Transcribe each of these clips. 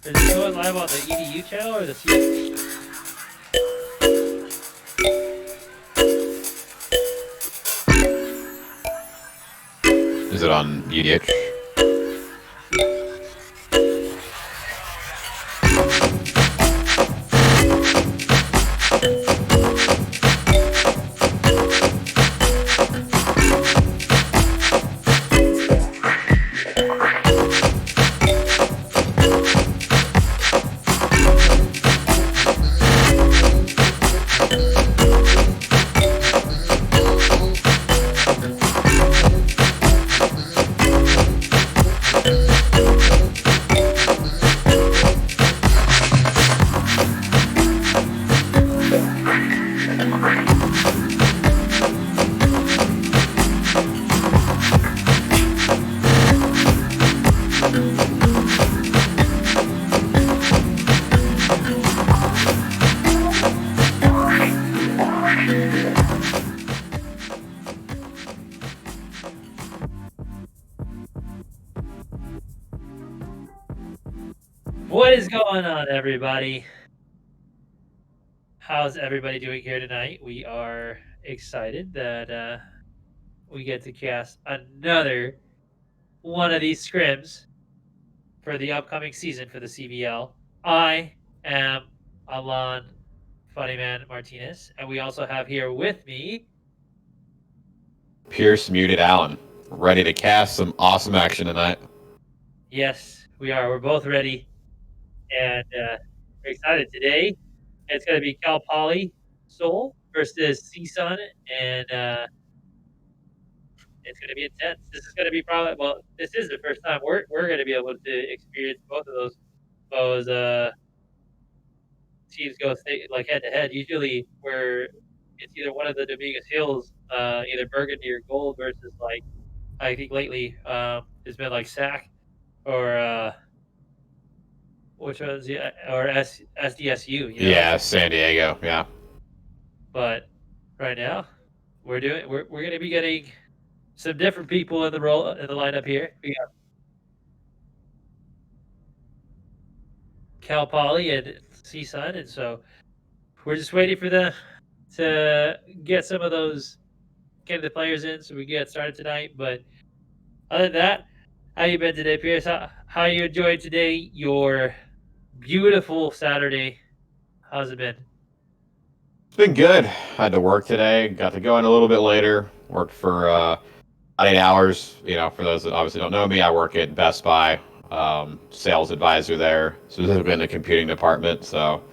Is it going live on the EDU channel or the CSUN? Is it on EDH? What is going on, everybody? How's everybody doing here tonight? We are excited that we get to cast another one of these scrims for the upcoming season for the CVL. I am Alon Funnyman Martinez, and we also have here with me. Pierce muted Allen. Ready to cast some awesome action tonight. Yes, we are. We're both ready, and we're excited today. It's going to be Cal Poly Soul versus CSUN, and it's going to be intense. This is going to be probably this is the first time we're going to be able to experience both of those teams go like head to head. Usually, where it's either one of the Dominguez Hills, either Burgundy or Gold versus like I think lately it's been like SAC or which was or SDSU, you know. Yeah, San Diego. Yeah. But right now we're going to be getting some different people in the role in the lineup here. We got Cal Poly and CSUN, and so we're just waiting for the to get some of those get the players in so we get started tonight. But other than that, how you been today, Pierce? How you enjoyed today? Your beautiful Saturday. How's it been? It's been good. Had to work today. Got to go in a little bit later. Worked for about 8 hours. You know, for those that obviously don't know me, I work at Best Buy, sales advisor there, specifically in the computing department. So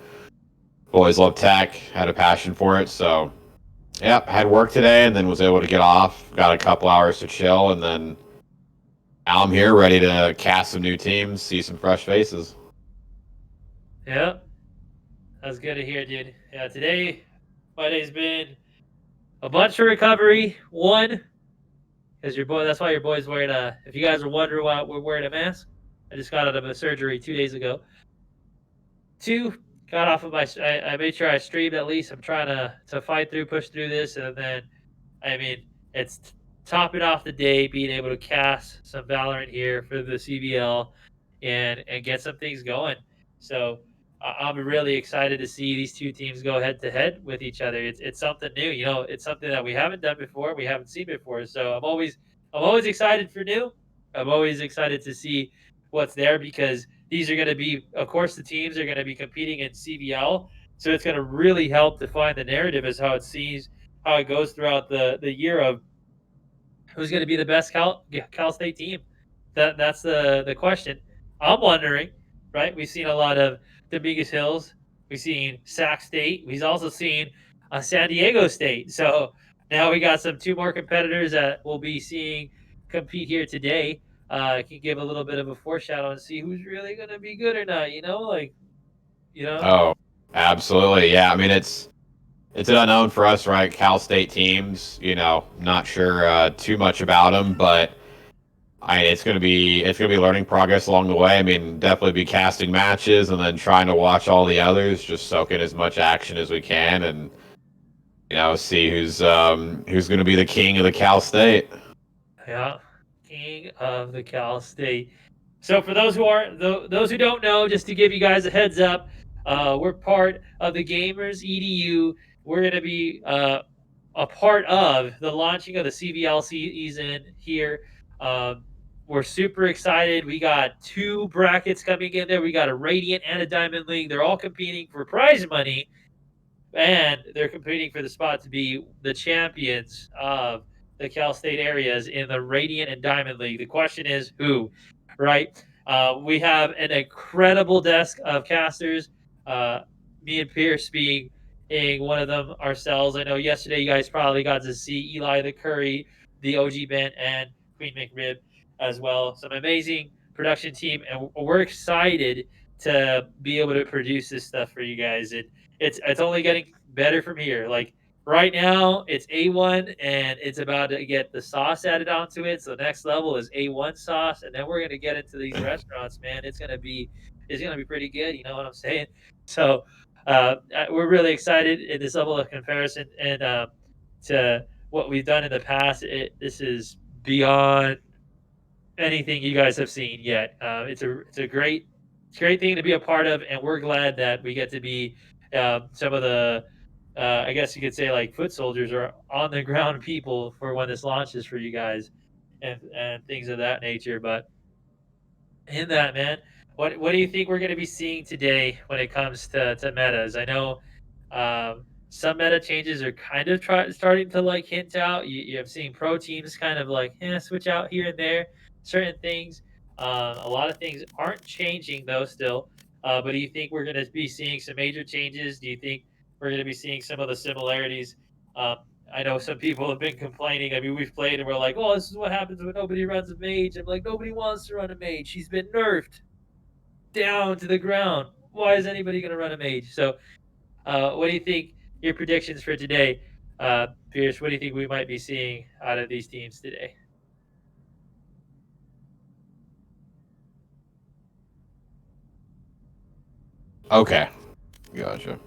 always loved tech. Had a passion for it. So yeah, had work today and then was able to get off. Got a couple hours to chill, and then now I'm here ready to cast some new teams, see some fresh faces. Yeah, that's good to hear, dude. Yeah, today my day's been a bunch of recovery. One, because your boy. That's why your boy's wearing a. If you guys are wondering why we're wearing a mask, I just got out of a surgery 2 days ago. Two, got off of my. I made sure I streamed at least. I'm trying to fight through, push through this, and then I mean it's topping off the day, being able to cast some Valorant here for the CVL, and get some things going. So I'm really excited to see these two teams go head to head with each other. It's something new, you know. It's something that we haven't done before, we haven't seen before. So I'm always excited for new. I'm always excited to see what's there because these are going to be, of course, the teams are going to be competing in CVL. So it's going to really help define the narrative as how it sees how it goes throughout the year of who's going to be the best Cal State team. That's the question. I'm wondering, right? We've seen a lot of Dominguez Hills. We've seen Sac State. We've also seen San Diego State. So now we got two more competitors that we'll be seeing compete here today. Can give a little bit of a foreshadow and see who's really going to be good or not. You know, like you know. Oh, absolutely. Yeah. I mean, it's an unknown for us, right? Cal State teams, not sure too much about them, but it's gonna be learning progress along the way. I mean, definitely be casting matches and then trying to watch all the others, just soak in as much action as we can, and see who's gonna be the king of the Cal State. Yeah, king of the Cal State. So for those who don't know, just to give you guys a heads up, we're part of the Gamers EDU. We're going to be a part of the launching of the CVL season here. Um, we're super excited. We got 2 brackets coming in there. We got a Radiant and a Diamond League. They're all competing for prize money, and they're competing for the spot to be the champions of the Cal State areas in the Radiant and Diamond League. The question is who, right? We have an incredible desk of casters. Uh, me and Pierce being one of them ourselves. I know yesterday you guys probably got to see Eli the Curry, the OG Bent, and Queen McRib as well. Some amazing production team, and we're excited to be able to produce this stuff for you guys. It's only getting better from here. Like right now, it's A1, and it's about to get the sauce added onto it. So next level is A1 sauce, and then we're gonna get into these restaurants, man. It's gonna be pretty good. You know what I'm saying? So we're really excited in this level of comparison, and to what we've done in the past. This is beyond anything you guys have seen yet. It's a great thing to be a part of, and we're glad that we get to be some of the I guess you could say like foot soldiers or on the ground people for when this launches for you guys, and things of that nature. But in that, man, what do you think we're going to be seeing today when it comes to metas? I know some meta changes are kind of starting to like hint out. You have seen pro teams kind of like switch out here and there certain things. A lot of things aren't changing though still. But do you think we're going to be seeing some major changes? Do you think we're going to be seeing some of the similarities? Um, I know some people have been complaining. I mean, we've played and we're like, "Oh, this is what happens when nobody runs a mage." I'm like, "Nobody wants to run a mage. She's been nerfed down to the ground. Why is anybody going to run a mage?" So, what do you think? Your predictions for today, Pierce? What do you think we might be seeing out of these teams today? Okay, gotcha.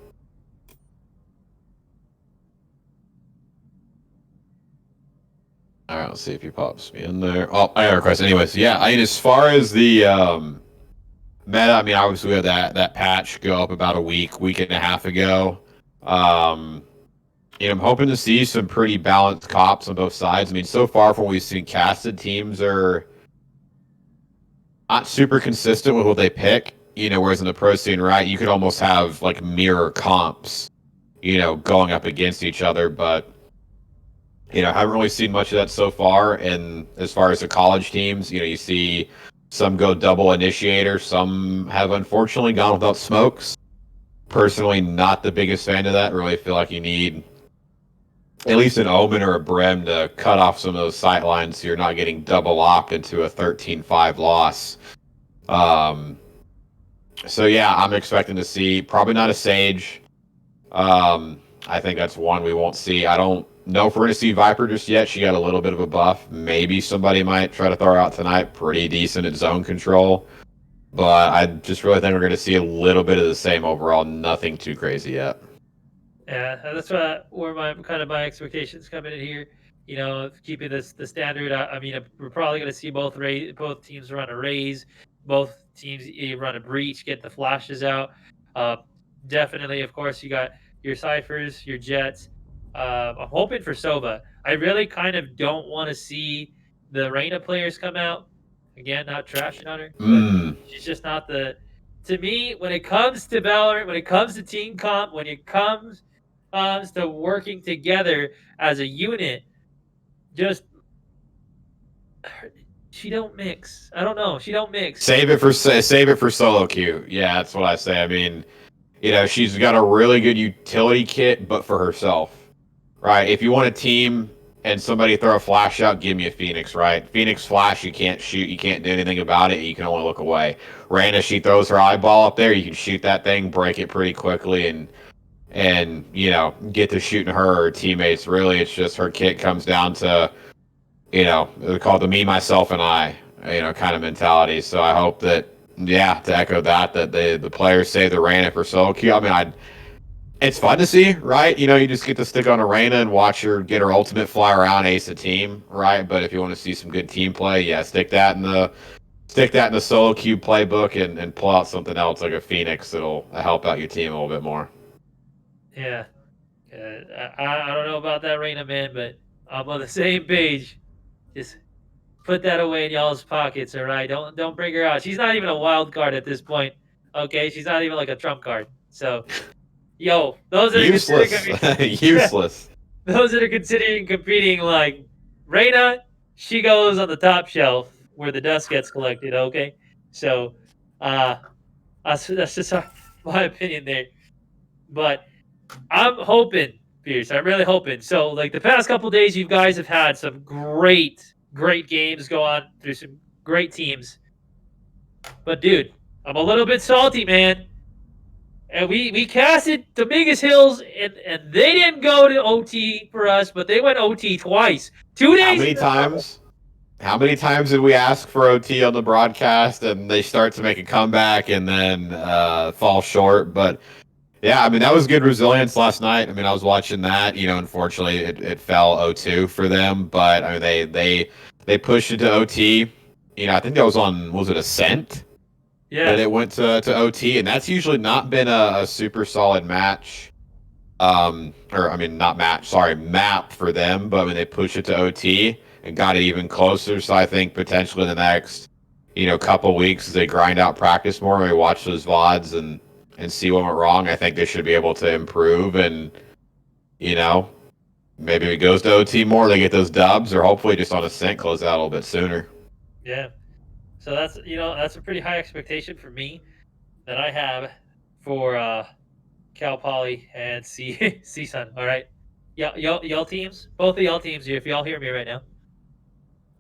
All right, let's see if he pops me in there. Oh, I got a request. Anyways, yeah. I mean, as far as the meta, I mean, obviously we had that patch go up about a week and a half ago. Um, I'm hoping to see some pretty balanced cops on both sides. I mean, so far from what we've seen, casted teams are not super consistent with what they pick. Whereas in the pro scene, right, you could almost have like mirror comps, going up against each other. But I haven't really seen much of that so far. And as far as the college teams, you see some go double initiator, some have unfortunately gone without smokes. Personally, not the biggest fan of that. Really feel like you need at least an Omen or a Brim to cut off some of those sight lines so you're not getting double locked into a 13-5 loss. So yeah, I'm expecting to see probably not a Sage. I think that's one we won't see. I don't know if we're going to see Viper just yet. She got a little bit of a buff. Maybe somebody might try to throw her out tonight. Pretty decent at zone control. But I just really think we're going to see a little bit of the same overall. Nothing too crazy yet. Yeah, that's where my expectations come in here. Keeping this the standard. I mean, we're probably going to see both teams run a raise, both teams run a breach, get the flashes out. Uh, Definitely, of course, you got your ciphers, your jets. I'm hoping for Sova. I really kind of don't want to see the Reyna players come out again. Not trashing on her, but she's just not the. To me, when it comes to Valorant, when it comes to team comp, when it comes to working together as a unit, just she don't mix. I don't know. She don't mix. Save it for solo queue. Yeah, that's what I say. I mean, she's got a really good utility kit, but for herself, right? If you want a team and somebody throw a flash out, give me a Phoenix, right? Phoenix flash, you can't shoot, you can't do anything about it, you can only look away. Reyna, she throws her eyeball up there, you can shoot that thing, break it pretty quickly, and get to shooting her or her teammates. Really, it's just her kit comes down to they call it the me, myself, and I kind of mentality. So I hope that to echo that the players say the Reyna for solo queue. I mean, it's fun to see, right? You just get to stick on a Reyna and watch her get her ultimate, fly around, ace a team, right? But if you want to see some good team play, yeah, stick that in stick that in the solo queue playbook and pull out something else like a Phoenix that'll help out your team a little bit more. Yeah. I don't know about that Reina, man, but I'm on the same page. Just put that away in y'all's pockets, all right? Don't bring her out. She's not even a wild card at this point. Okay, she's not even like a trump card. So, yo, those that are considering Useless. Useless. those that are considering competing, like Reina, she goes on the top shelf where the dust gets collected. Okay, so uh, that's just my opinion there. But I'm hoping, Pierce. I'm really hoping. So, like the past couple days, you guys have had some great games go on through some great teams. But dude, I'm a little bit salty, man. And we casted Dominguez Hills, and they didn't go to OT for us, but they went OT twice, 2 days. How many times? How many times did we ask for OT on the broadcast and they start to make a comeback and then fall short? But yeah, I mean, that was good resilience last night. I mean, I was watching that. Unfortunately, it fell 0-2 for them, but I mean, they pushed it to OT. I think that was on, was it Ascent? That it went to OT, and that's usually not been a super solid match. Or I mean, not match, sorry, map for them, but when they pushed it to OT and got it even closer, so I think potentially in the next, couple weeks as they grind out practice more, we watch those VODs and see what went wrong. I think they should be able to improve and, you know, maybe it goes to OT more, they get those dubs, or hopefully just on a sync close out a little bit sooner. Yeah. So that's a pretty high expectation for me that I have for Cal Poly and CSUN. All right, y'all teams, both of y'all teams. If y'all hear me right now,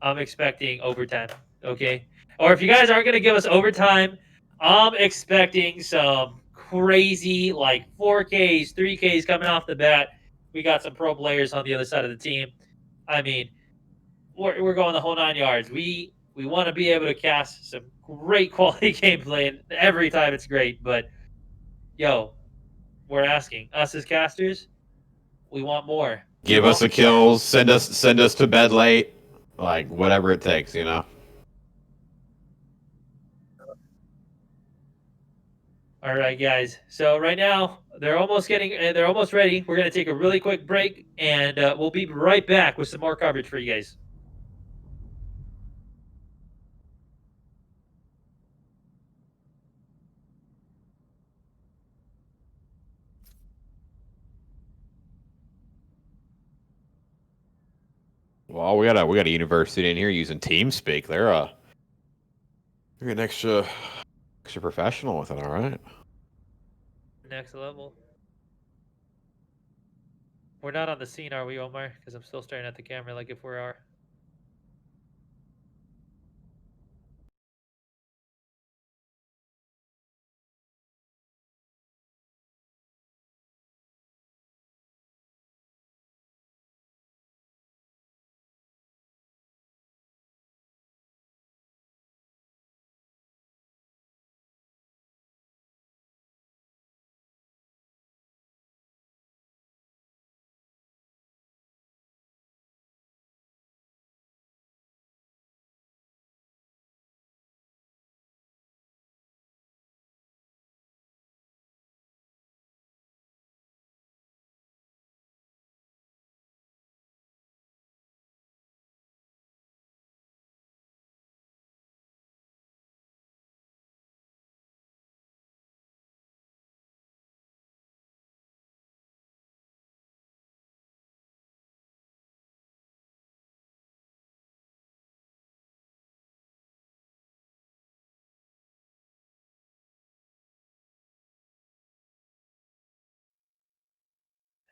I'm expecting overtime. Okay, or if you guys aren't gonna give us overtime, I'm expecting some crazy like 4Ks, 3Ks coming off the bat. We got some pro players on the other side of the team. I mean, we're going the whole 9 yards. We want to be able to cast some great quality gameplay, and every time it's great. But yo, we're asking us as casters, we want more. We Give want us a kills, send us to bed late, like whatever it takes. All right, guys. So right now they're almost they're almost ready. We're gonna take a really quick break, and we'll be right back with some more coverage for you guys. Well, we got a university in here using TeamSpeak. They're an extra professional with it. All right. Next level. We're not on the scene, are we, Omar? Because I'm still staring at the camera like if we are.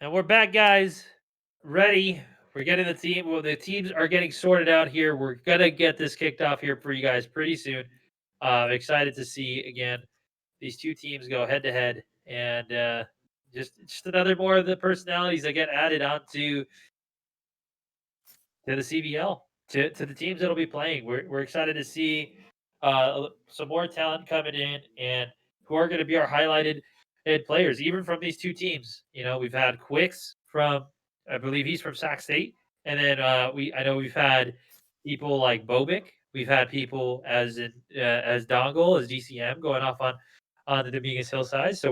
And we're back, guys. Ready. We're getting the team. Well, the teams are getting sorted out here. We're gonna get this kicked off here for you guys pretty soon. Excited to see again these two teams go head to head, and just another more of the personalities that get added onto to the CVL to the teams that'll be playing. We're excited to see some more talent coming in and who are going to be our highlighted players, even from these two teams. We've had Quicks from, I believe he's from Sac State, and then I know we've had people like Bobic We've had people as Dongle, as DCM going off on the Dominguez Hillside. So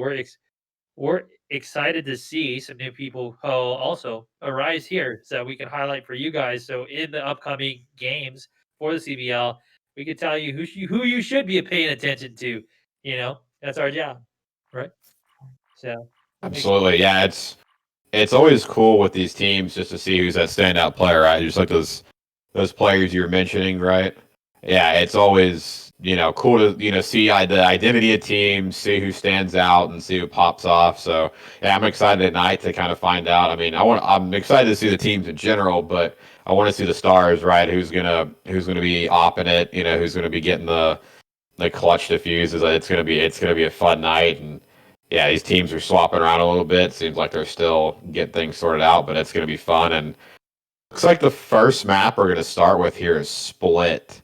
we're excited to see some new people also arise here so that we can highlight for you guys. So in the upcoming games for the CVL, we can tell you who you should be paying attention to. That's our job, right? So ex- Absolutely, yeah. It's always cool with these teams just to see who's that standout player, right? Just like those players you were mentioning, right? Yeah, it's always cool to see the identity of teams, see who stands out, and see who pops off. So yeah, I'm excited tonight to kind of find out. I mean, I'm excited to see the teams in general, but I want to see the stars, right? Who's gonna be opping it? Who's gonna be getting the clutch diffuses. It's gonna be a fun night, and yeah, these teams are swapping around a little bit. Seems like they're still getting things sorted out, but it's gonna be fun. And looks like the first map we're gonna start with here is Split.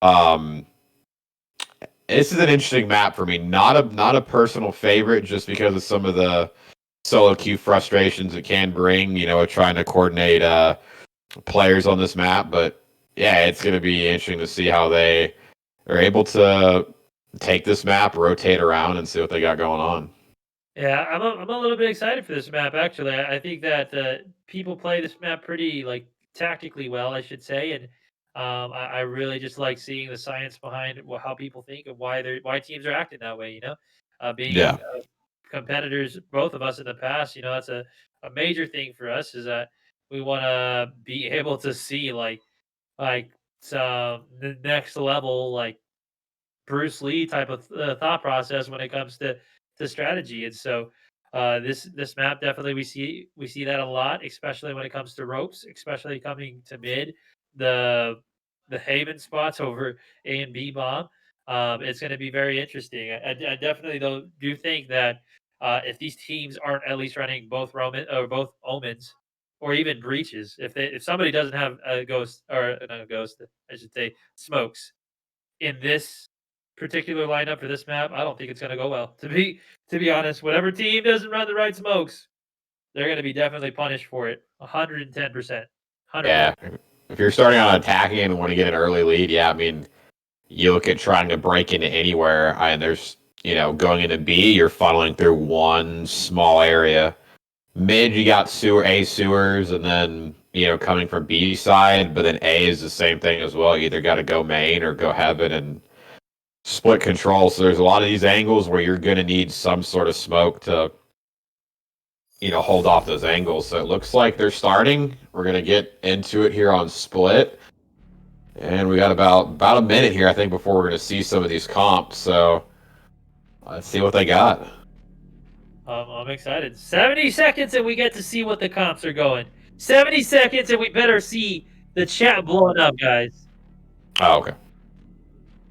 Um, this is an interesting map for me. Not a personal favorite, just because of some of the solo queue frustrations it can bring. Trying to coordinate players on this map, but yeah, it's gonna be interesting to see how they are able to take this map, rotate around, and see what they got going on. yeah, I'm a little bit excited for this map actually. I think that people play this map pretty like tactically well, I should say, and I really just like seeing the science behind how people think and why teams are acting that way. Being Yeah, competitors, both of us in the past, that's a major thing for us is that we want to be able to see like some the next level like Bruce Lee type of thought process when it comes to strategy. And so this map definitely we see that a lot, especially when it comes to ropes, especially coming to mid the the haven spots over A and B bomb. It's going to be very interesting. I definitely though do think that if these teams aren't at least running both Roman or both omens or even breaches, if somebody doesn't have a ghost or not a ghost, I should say smokes in this particular lineup for this map, I don't think it's going to go well. To be honest, whatever team doesn't run the right smokes, they're going to be definitely punished for it. 110%. 100%. yeah. If you're starting on attacking and want to get an early lead, yeah, I mean, you look at trying to break into anywhere, and there's going into B, you're funneling through one small area. Mid, you got sewers, and then coming from B side, but then A is the same thing as well. You either got to go main or go heaven and split control. So there's a lot of these angles where you're gonna need some sort of smoke to hold off those angles. So it looks like they're starting. We're gonna get into it here on split, and we got about a minute here, I think, before we're gonna see some of these comps. So let's see what they got. I'm excited. 70 seconds and we get to see what the comps are going. 70 seconds and we better see the chat blowing up, guys. Oh, okay.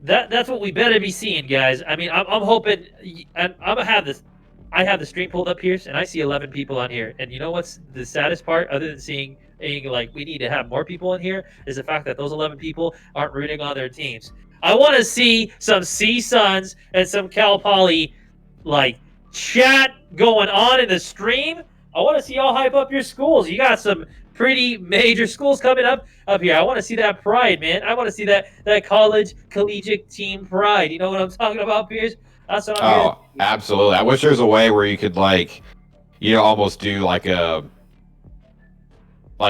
That's what we better be seeing, guys. I mean, I'm hoping, and I'm gonna have this. I have the stream pulled up here, and I see 11 people on here. And you know what's the saddest part, other than seeing like we need to have more people in here, is the fact that those 11 people aren't rooting on their teams. I want to see some CSUNs and some Cal Poly like chat going on in the stream. I want to see y'all hype up your schools. You got some pretty major schools coming up here. I want to see that pride, man. I want to see that college collegiate team pride. You know what I'm talking about, Piers? That's what I'm here to Oh, see. absolutely. I wish there's a way where you could almost do like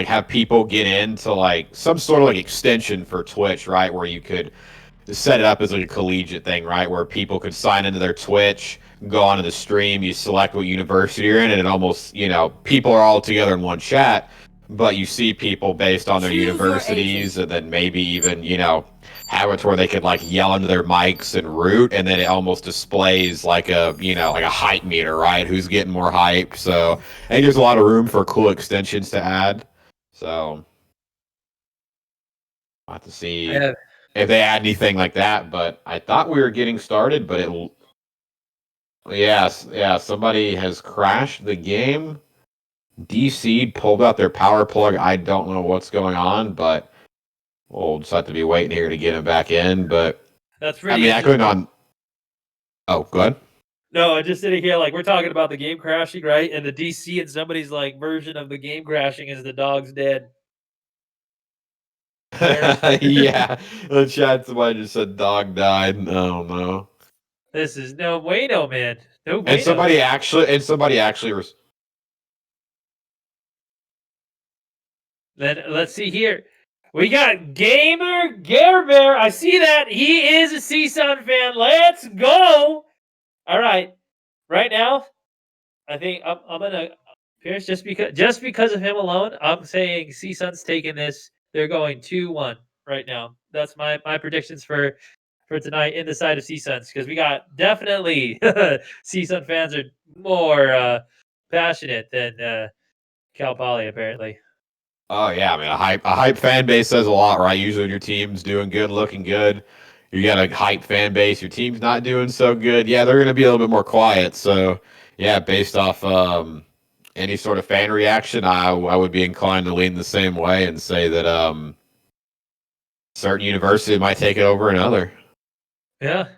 have people get into like some sort of like extension for Twitch, right? Where you could set it up as like a collegiate thing, right? Where people could sign into their Twitch, go onto the stream, you select what university you're in, and it almost, people are all together in one chat, but you see people based on their Choose your universities, agent. and then maybe even, have it to where they could like yell into their mics and root, and then it almost displays like like a hype meter, right? Who's getting more hype. So I think there's a lot of room for cool extensions to add. So I'll have to I see have if they add anything like that. But I thought we were getting started, but yes, yeah, somebody has crashed the game. DC pulled out their power plug. I don't know what's going on, but we'll just have to be waiting here to get him back in. But that's I pretty mean, I couldn't interesting. on. Oh, good. No, I just sitting here like we're talking about the game crashing, right? And the DC and somebody's like version of the game crashing is the dog's dead. Yeah, the chat somebody just said dog died. Oh no. This is no bueno, man. No And bueno. somebody actually Then let's see here. We got Gamer Gare Bear. I see that. He is a CSUN fan. Let's go. All right. Right now, I think I'm gonna Pierce just because of him alone. I'm saying CSUN's taking this. They're going 2-1 right now. That's my predictions for tonight in the side of CSUNs because we got definitely CSUN fans are more passionate than Cal Poly apparently. Oh yeah, I mean a hype fan base says a lot, right? Usually when your team's doing good, looking good, you got a hype fan base. Your team's not doing so good. Yeah, they're gonna be a little bit more quiet. So yeah, based off any sort of fan reaction, I would be inclined to lean the same way and say that certain university might take it over another. Yeah,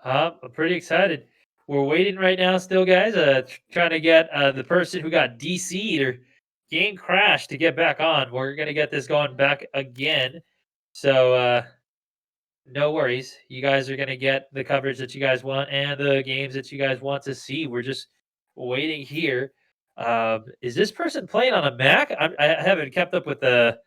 I'm pretty excited. We're waiting right now, still, guys. Trying to get the person who got DC'd or game crashed to get back on. We're gonna get this going back again. So no worries. You guys are gonna get the coverage that you guys want and the games that you guys want to see. We're just waiting here. Is this person playing on a Mac? I haven't kept up with the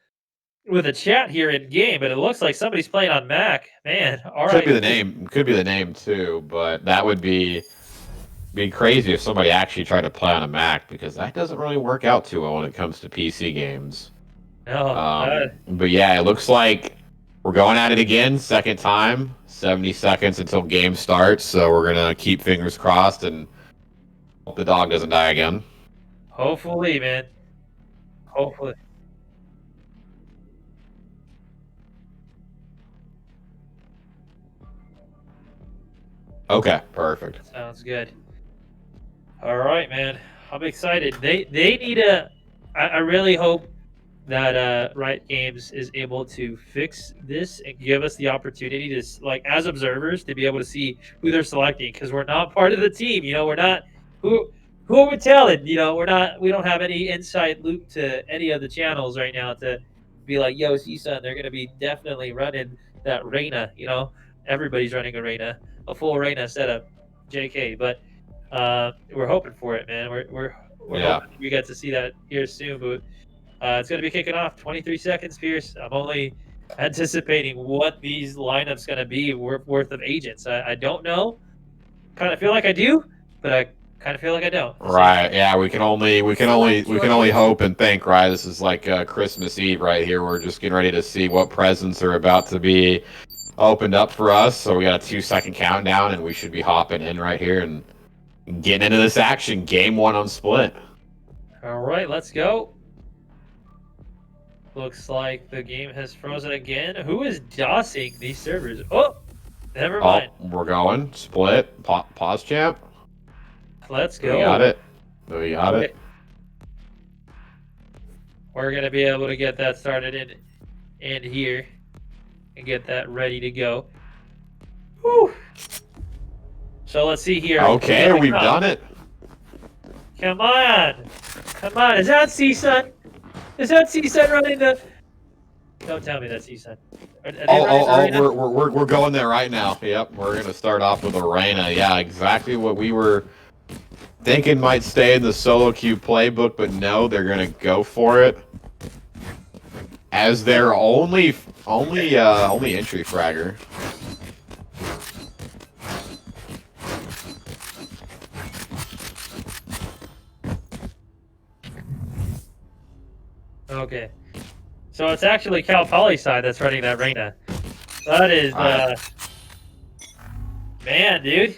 chat here in game, but it looks like somebody's playing on Mac. Man, all Could right. be the name. Could be the name too, but that would be crazy if somebody actually tried to play on a Mac because that doesn't really work out too well when it comes to PC games. No, But yeah, it looks like we're going at it again, second time. 70 seconds until game starts, so we're gonna keep fingers crossed and hope the dog doesn't die again. hopefully, man. Hopefully. Okay, perfect. Sounds good. All right, man. I'm excited. They need a. I really hope that Riot Games is able to fix this and give us the opportunity to like as observers to be able to see who they're selecting because we're not part of the team. You know, we're not who are we telling? You know, we don't have any inside loop to any of the channels right now to be like, yo, CSUN, they're gonna be definitely running that Reyna. You know, everybody's running a Reyna, a full Reyna setup. JK, but we're hoping for it, man. We're Yeah. hoping we get to see that here soon, but it's going to be kicking off 23 seconds, Pierce. I'm only anticipating what these lineups going to be worth of agents. I don't know. Kind of feel like I do, but I kind of feel like I don't at the same Right. time. Yeah, we can only hope and think, right? This is like Christmas Eve right here. We're just getting ready to see what presents are about to be opened up for us. So we got a 2 second countdown and we should be hopping in right here and getting into this action. Game 1 on Split. All right, let's go. Looks like the game has frozen again. Who is DOSing these servers? Oh, never mind. Oh, we're going. Split. Pause champ. Let's go. We got it. We got Okay. it. We're going to be able to get that started in here and get that ready to go. Whew. So let's see here. Okay, we've done it. Come on. Come on. Is that CSUN? Is that CSUN running the... Don't tell me that's CSUN. We're going there right now. Yep, we're gonna start off with Arena. Yeah, exactly what we were thinking might stay in the solo queue playbook, but no, they're gonna go for it as their only entry fragger. Okay. So it's actually Cal Poly side that's running that Reyna. That is, man, dude.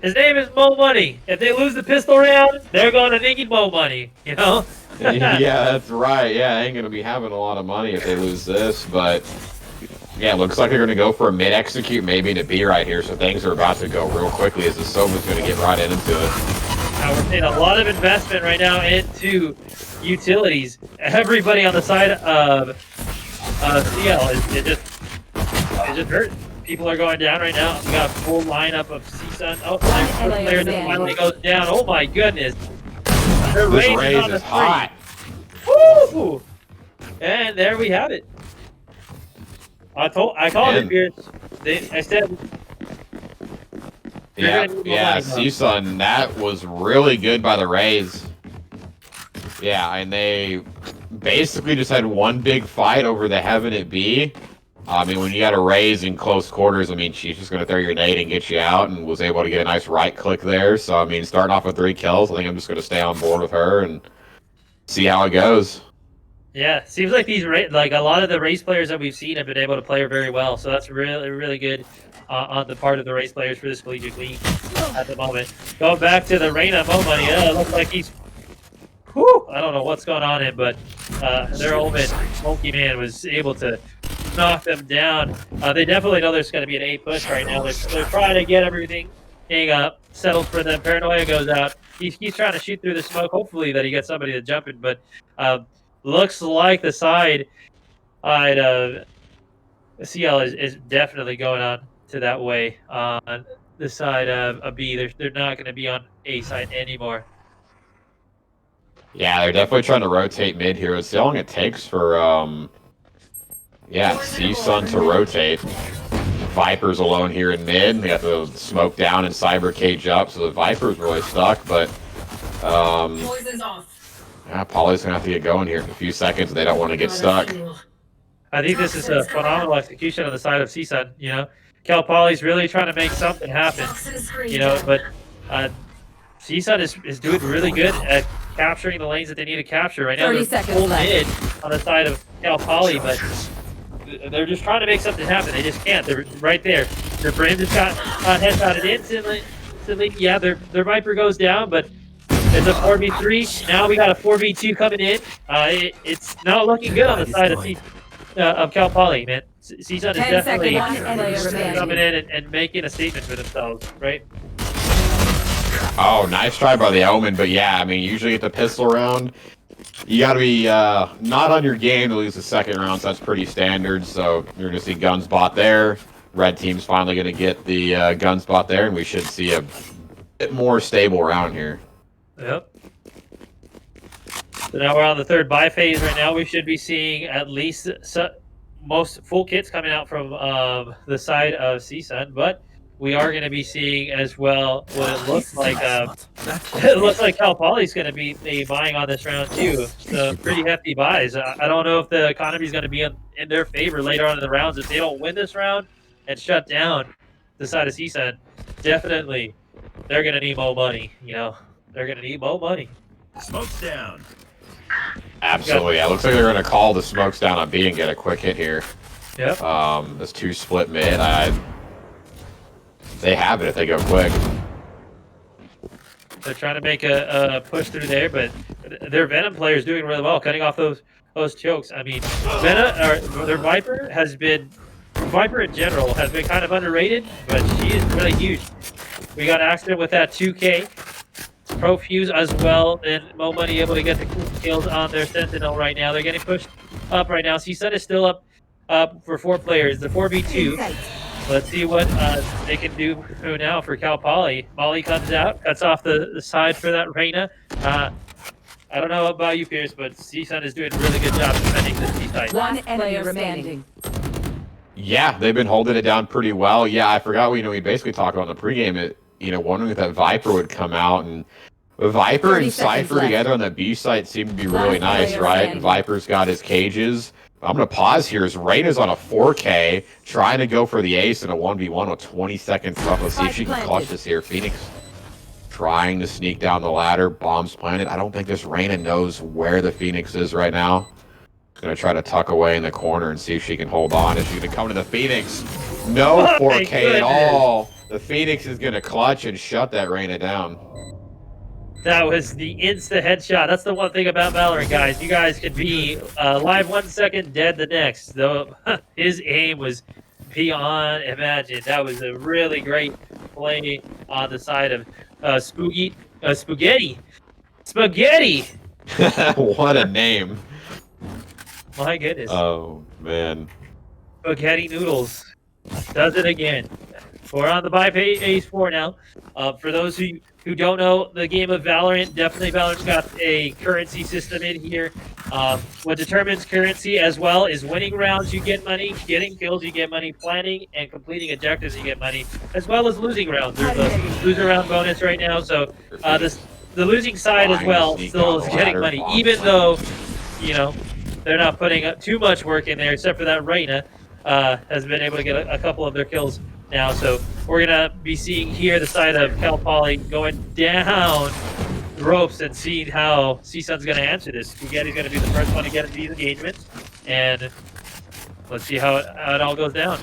His name is Mo Money. If they lose the pistol round, they're going to need Mo Money, you know? Yeah, that's right. Yeah, they ain't gonna be having a lot of money if they lose this, but yeah, it looks like they're gonna go for a mid execute, maybe to B right here. So things are about to go real quickly as the Sova's gonna get right into it. Now we're seeing a lot of investment right now into utilities. Everybody on the side of CL is just hurt. People are going down right now. We got a full lineup of CSUN. Oh, player that finally goes down. Oh my goodness. The This Raze Raze on the is hot. Woo! And there we have it. I called it, And Pierce. I said you're yeah, gonna need more yeah, money, though. CSUN, that was really good by the Rays. Yeah, and they basically just had one big fight over the Heaven It Be. I mean, when you got a Rays in close quarters, I mean, she's just going to throw your nade and get you out, and was able to get a nice right click there. So, I mean, starting off with 3 kills, I think I'm just going to stay on board with her and see how it goes. Yeah, seems like like a lot of the race players that we've seen have been able to play her very well. So that's really good on the part of the race players for this collegiate league at the moment. Going back to the Reina Mo money, it looks like he's. Whew, I don't know what's going on in, but their ultimate Monkey Man was able to knock them down. They definitely know there's going to be an A push right now. They're trying to get everything settled for them. Paranoia goes out. He's trying to shoot through the smoke. Hopefully that he gets somebody to jump in, but looks like the side CL is definitely going on to that way. On the side of B, they're not going to be on A side anymore. Yeah, they're definitely trying to rotate mid here. It's how long it takes for, yeah, CSUN to rotate. Viper's alone here in mid. They got the smoke down and Cyber Cage up, so the Viper's really stuck, but, yeah, Polly's gonna have to get going here in a few seconds. They don't want to get stuck. I think this is a phenomenal execution on the side of CSUN. You know, Cal Poly's really trying to make something happen. You know, but CSUN is doing really good at capturing the lanes that they need to capture right now. 30 They're seconds full left. mid on the side of Cal Poly, but they're just trying to make something happen. They just can't. They're right there. Their brand just got headshotted instantly. Yeah, their Viper goes down, but it's a 4v3. Now we got a 4v2 coming in. It's not looking good on the side of Cal Poly, man. CSUN is 10 definitely seconds. coming in and making a statement for themselves, right? Oh, nice try by the Omen, but yeah, I mean, usually at the pistol round, you gotta be not on your game to lose the second round, so that's pretty standard. So you're gonna see guns bot there. Red team's finally gonna get the gun spot there, and we should see a bit more stable round here. Yep. So now we're on the third buy phase right now. We should be seeing at least most full kits coming out from the side of CSUN, but we are going to be seeing as well what it looks like. It looks like Cal Poly's going to be buying on this round too. So pretty hefty buys. I don't know if the economy is going to be in their favor later on in the rounds. If they don't win this round and shut down the side of CSUN, definitely they're going to need more money. You know, they're going to need more money. Smoke's down. Absolutely, yeah. Looks like they're gonna call the smokes down on B and get a quick hit here. Yep. This 2 split mid. They have it if they go quick. They're trying to make a push through there, but their Venom player is doing really well, cutting off those chokes. I mean, their Viper in general has been kind of underrated, but she is really huge. We got an accident with that 2K. Profuse as well, and Mo Money able to get the kills on their Sentinel right now. They're getting pushed up right now. CSUN is still up for 4 players. The 4v2. Let's see what they can do now for Cal Poly. Molly comes out, cuts off the side for that Reina. I don't know about you, Pierce, but CSUN is doing a really good job defending this C side. One enemy remaining. Yeah, they've been holding it down pretty well. Yeah, I forgot we basically talked about in the pregame. Wondering if that Viper would come out, and Viper and Cypher together on the B site seem to be really nice, right? Viper's got his cages. I'm gonna pause here as Reina's on a 4K, trying to go for the ace in a 1v1 with 20 seconds left. Let's see if she can clutch this here. Phoenix trying to sneak down the ladder, bombs planted. I don't think this Reina knows where the Phoenix is right now. Gonna try to tuck away in the corner and see if she can hold on. Is she gonna come to the Phoenix? No 4K at all. The Phoenix is going to clutch and shut that Reina down. That was the insta headshot. That's the one thing about Valorant, guys. You guys could be live 1 second, dead the next. Though his aim was beyond imagine. That was a really great play on the side of Spaghetti. Spaghetti! What a name. My goodness. Oh, man. Spaghetti Noodles does it again. We're on the buy phase 4 now. For those who don't know the game of Valorant, definitely Valorant's got a currency system in here. What determines currency as well is winning rounds, you get money, getting kills, you get money, planning and completing objectives, you get money, as well as losing rounds. There's a loser round bonus right now, so the losing side as well still is getting money, even though, you know, they're not putting up too much work in there, except for that Reyna has been able to get a couple of their kills now. So we're gonna be seeing here the side of Cal Poly going down the ropes and seeing how CSUN's gonna answer this. Spaghetti's gonna be the first one to get into these engagements, and let's see how it all goes down.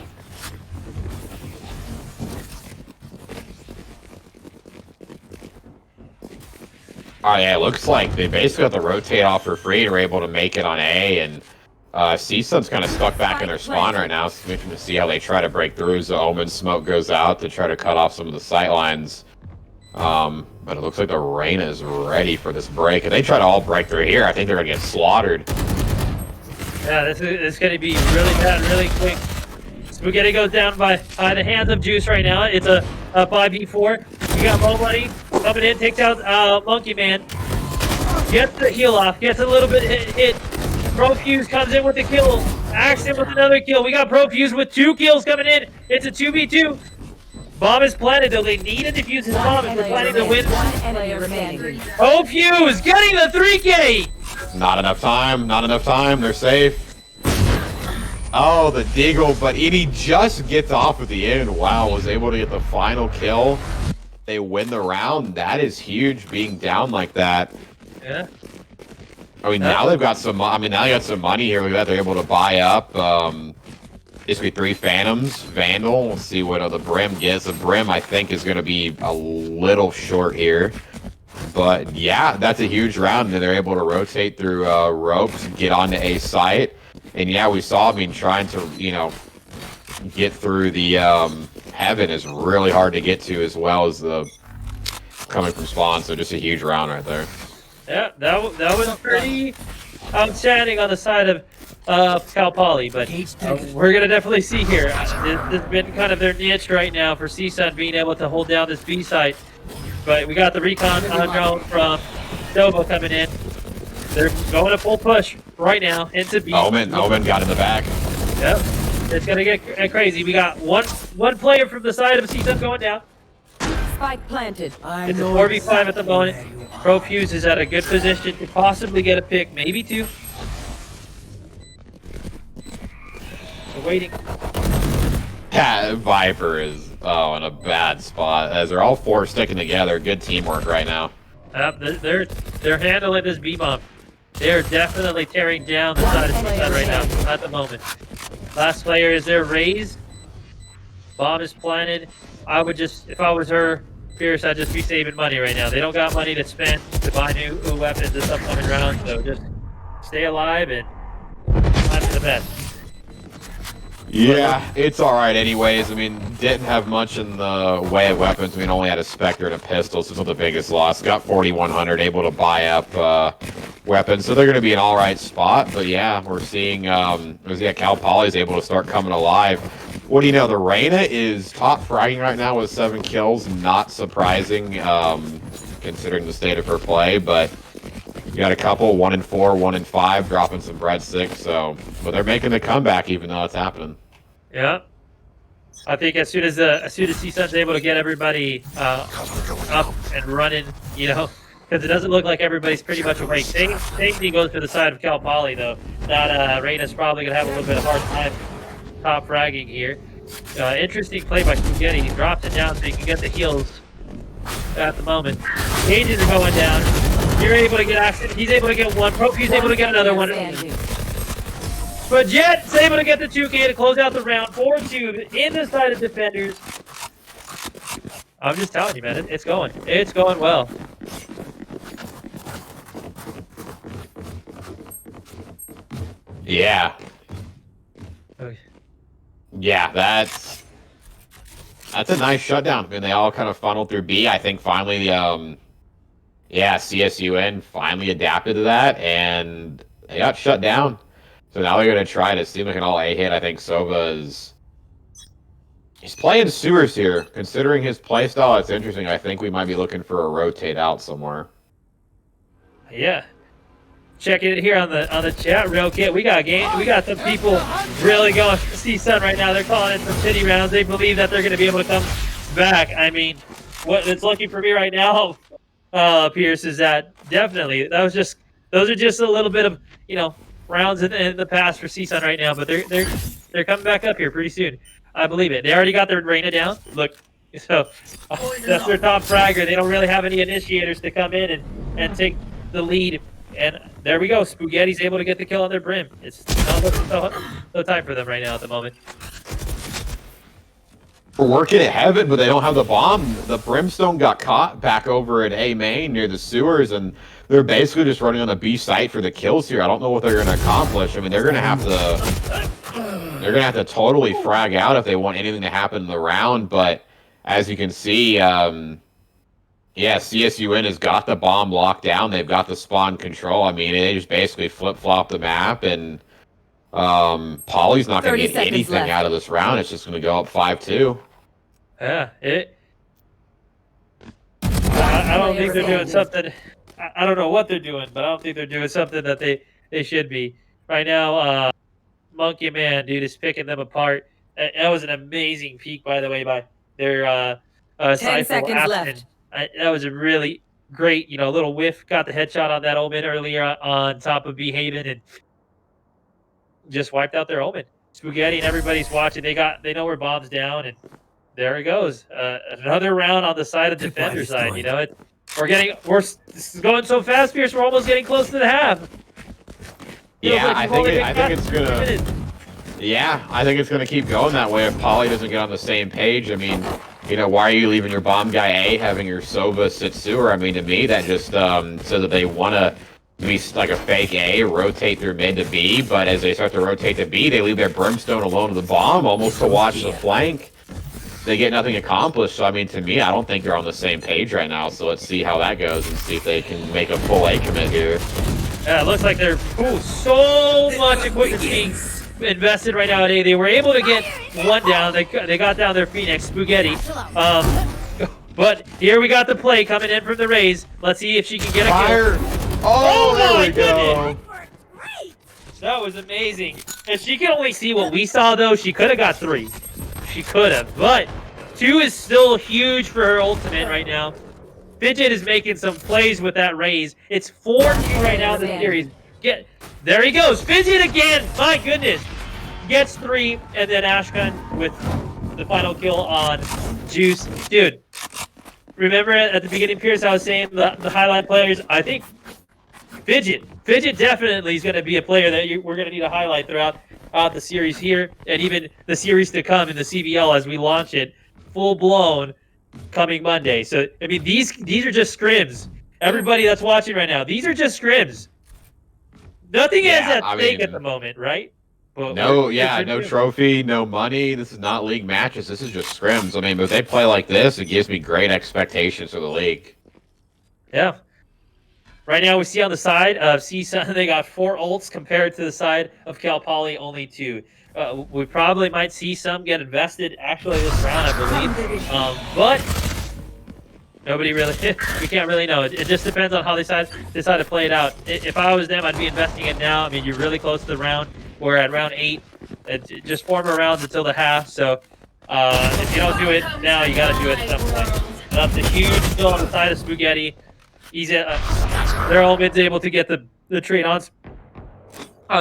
Oh yeah, it looks like they basically have to rotate off for free and were able to make it on A, and CSUN's kind of stuck back in their spawn right now, so we can see how they try to break through as the Omen smoke goes out to try to cut off some of the sight lines. But it looks like the Reyna is ready for this break, and they try to all break through here. I think they're gonna get slaughtered. Yeah, this is gonna be really bad, really quick. Spaghetti goes down by the hands of Juice right now. It's a 5v4. You got Mo Money coming in, takes out Monkey Man. Gets the heal off, gets a little bit hit. Profuse comes in with the kill. Axton with another kill. We got Profuse with 2 kills coming in. It's a 2v2. Bomb is planted, though. They need to defuse his bomb if they're planning to win. Profuse getting the 3K! Not enough time, not enough time. They're safe. Oh, the Deagle, but Edie just gets off at the end. Wow, was able to get the final kill. They win the round. That is huge, being down like that. Yeah. I mean, now they've got some. I mean, now they got some money here. Look at that. They're able to buy up. Basically 3 Phantoms, Vandal. We'll see what the Brim gets. The Brim, I think, is going to be a little short here. But yeah, that's a huge round, and they're able to rotate through ropes, get onto A site. And yeah, we saw. I mean, trying to get through the heaven is really hard to get to, as well as the coming from spawn. So just a huge round right there. Yeah, that was pretty outstanding on the side of Cal Poly, but we're gonna definitely see here. This has been kind of their niche right now for CSUN being able to hold down this B site. But we got the recon drone from Dobo coming in. They're going to full push right now into B. Omen got in the back. Yep, it's gonna get crazy. We got one player from the side of CSUN going down. Spike planted. It's a 4v5 at the moment. Profuse is at a good position to possibly get a pick, maybe 2. We're waiting. Yeah, Viper is in a bad spot, as they're all 4 sticking together. Good teamwork right now. They're handling this B-bomb. They're definitely tearing down the side of CSUN right now at the moment. Last player is there, Raze. Bomb is planted. I would just, if I was her, Fierce, I'd just be saving money right now. They don't got money to spend to buy new weapons this upcoming round, so just stay alive and plan for the best. Yeah, it's alright anyways. I mean, didn't have much in the way of weapons. I mean, only had a Spectre and a pistol, so it's not the biggest loss. Got 4,100, able to buy up weapons, so they're going to be an alright spot. But yeah, we're seeing, Cal Poly's able to start coming alive. What do you know, the Reyna is top fragging right now with 7 kills. Not surprising, considering the state of her play, but you got a couple, 1 and 4, 1 and 5, dropping some breadsticks, so, but they're making the comeback even though it's happening. Yeah. I think as soon as CSUN's able to get everybody up and running, because it doesn't look like everybody's pretty much awake. Same thing goes to the side of Cal Poly, though. That Reyna's probably going to have a little bit of hard time top fragging here. Interesting play by Spaghetti. He drops it down so he can get the heals at the moment. Cages are going down. You're able to get access. He's able to get 1. Profi's able to get another one. But Jet's able to get the 2K to close out the round. 4-2 in the side of defenders. I'm just telling you, man. It's going. It's going well. Yeah. Okay. Yeah, that's a nice shutdown. I mean, they all kind of funneled through B. I think finally CSUN finally adapted to that, and they got shut down. So now they're going to try to seem like an all-A hit. I think Sova is He's playing sewers here. Considering his playstyle, it's interesting. I think we might be looking for a rotate out somewhere. Yeah. Checking it here on the chat real quick. We got some people really going for CSUN right now. They're calling it some pity rounds. They believe that they're going to be able to come back. I mean, what it's looking for me right now, Pierce, is that definitely those are just a little bit of rounds in the past for CSUN right now. But they're coming back up here pretty soon. I believe it. They already got their Reyna down. Look, so that's their top fragger. They don't really have any initiators to come in and take the lead. And there we go. Spaghetti's able to get the kill on their brim. It's no time for them right now at the moment. We're working at heaven, but they don't have the bomb. The brimstone got caught back over at A main near the sewers, and they're basically just running on the B site for the kills here. I don't know what they're going to accomplish. I mean, they're going to have to totally frag out if they want anything to happen in the round. But as you can see, yeah, CSUN has got the bomb locked down. They've got the spawn control. I mean, they just basically flip-flop the map, and Polly's not going to get anything out of this round. It's just going to go up 5-2. Yeah, I don't think they're doing something. I don't know what they're doing, but I don't think they're doing something that they should be. Right now, Monkey Man, dude, is picking them apart. That was an amazing peek, by the way, by their 10 seconds left. That was a really great, little whiff. Got the headshot on that Omen earlier on top of Behaven and just wiped out their Omen. Spaghetti and everybody's watching. They know where bomb's down, and there it goes. Another round on the side of the defender side. This is going so fast, Pierce. We're almost getting close to the half. Yeah, I think it's gonna. Yeah, I think it's gonna keep going that way if Polly doesn't get on the same page. I mean, why are you leaving your bomb guy A, having your Sova sit sewer? I mean, to me, that just says that they want to be like a fake A, rotate their mid to B, but as they start to rotate to B, they leave their brimstone alone to the bomb, almost to watch the flank. They get nothing accomplished. So, I mean, to me, I don't think they're on the same page right now. So let's see how that goes and see if they can make a full A commit here. Yeah, it looks like they're so much equipment being invested right now. They were able to get one down. They got down their Phoenix Spaghetti. But here we got the play coming in from the Rays. Let's see if she can get a Fire. kill. Oh, there my we go. That was amazing. If she can only see what we saw, though, she could have got 3. She could have, but 2 is still huge for her ultimate right now. Fidget is making some plays with that Raze. It's 4-2 right now in the series. There he goes. Fidget again. My goodness. Gets 3, and then Ashgun with the final kill on Juice. Dude, remember at the beginning, Pierce, I was saying the highlight players? I think Fidget definitely is going to be a player that we're going to need to highlight throughout the series here, and even the series to come in the CVL as we launch it full blown coming Monday. So I mean, these are just scrims. Everybody that's watching right now, these are just scrims. Nothing is at stake at the moment, right? Well, no trophy, no money. This is not league matches. This is just scrims. I mean, if they play like this, it gives me great expectations for the league. Yeah. Right now, we see on the side of CSUN, they got 4 ults compared to the side of Cal Poly, only 2. We probably might see some get invested actually this round, I believe. But nobody really, we can't really know. It just depends on how they decide to play it out. If I was them, I'd be investing it now. I mean, you're really close to the round. We're at round 8. Just 4 more rounds until the half. So if you don't do it now, you got to do it at some point. That's a huge kill on the side of Spaghetti. He's their ultimate's able to get the trade on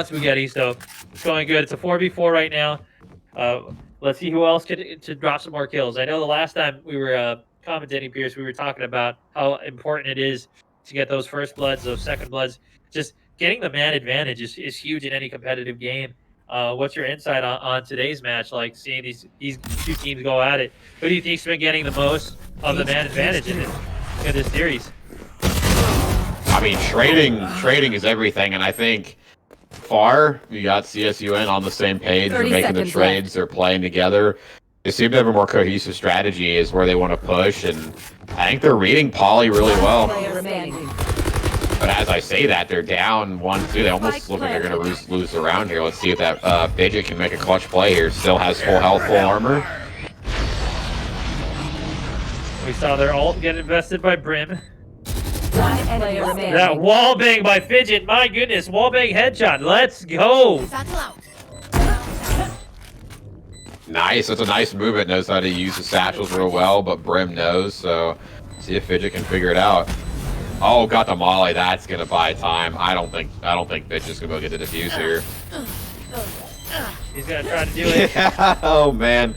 Spaghetti, so it's going good. It's a 4v4 right now. Let's see who else could drop some more kills. I know the last time we were commentating, Pierce, we were talking about how important it is to get those first bloods, those second bloods. Just getting the man advantage is huge in any competitive game. What's your insight on today's match? Like seeing these 2 teams go at it. Who do you think's been getting the most of the man advantage in this series? I mean, trading is everything, and I think you got CSUN on the same page. They're making the trades. Left. They're playing together. They seem to have a more cohesive strategy is where they want to push, and I think they're reading Poly really well. But as I say that, they're down 1-2. They almost look like they're going to lose the round here. Let's see if that Fidget can make a clutch play here. Still has full health, full armor. We saw their ult get invested by Brim. One enemy That remaining. wall bang by Fidget. My goodness, wall bang headshot. Let's go. Nice. That's a nice move. It knows how to use the satchels real well, but Brim knows. So see if Fidget can figure it out. Oh, got the molly. That's gonna buy time. I don't think Fidget's gonna go get the defuse here. He's gonna try to do it. Yeah. Oh man.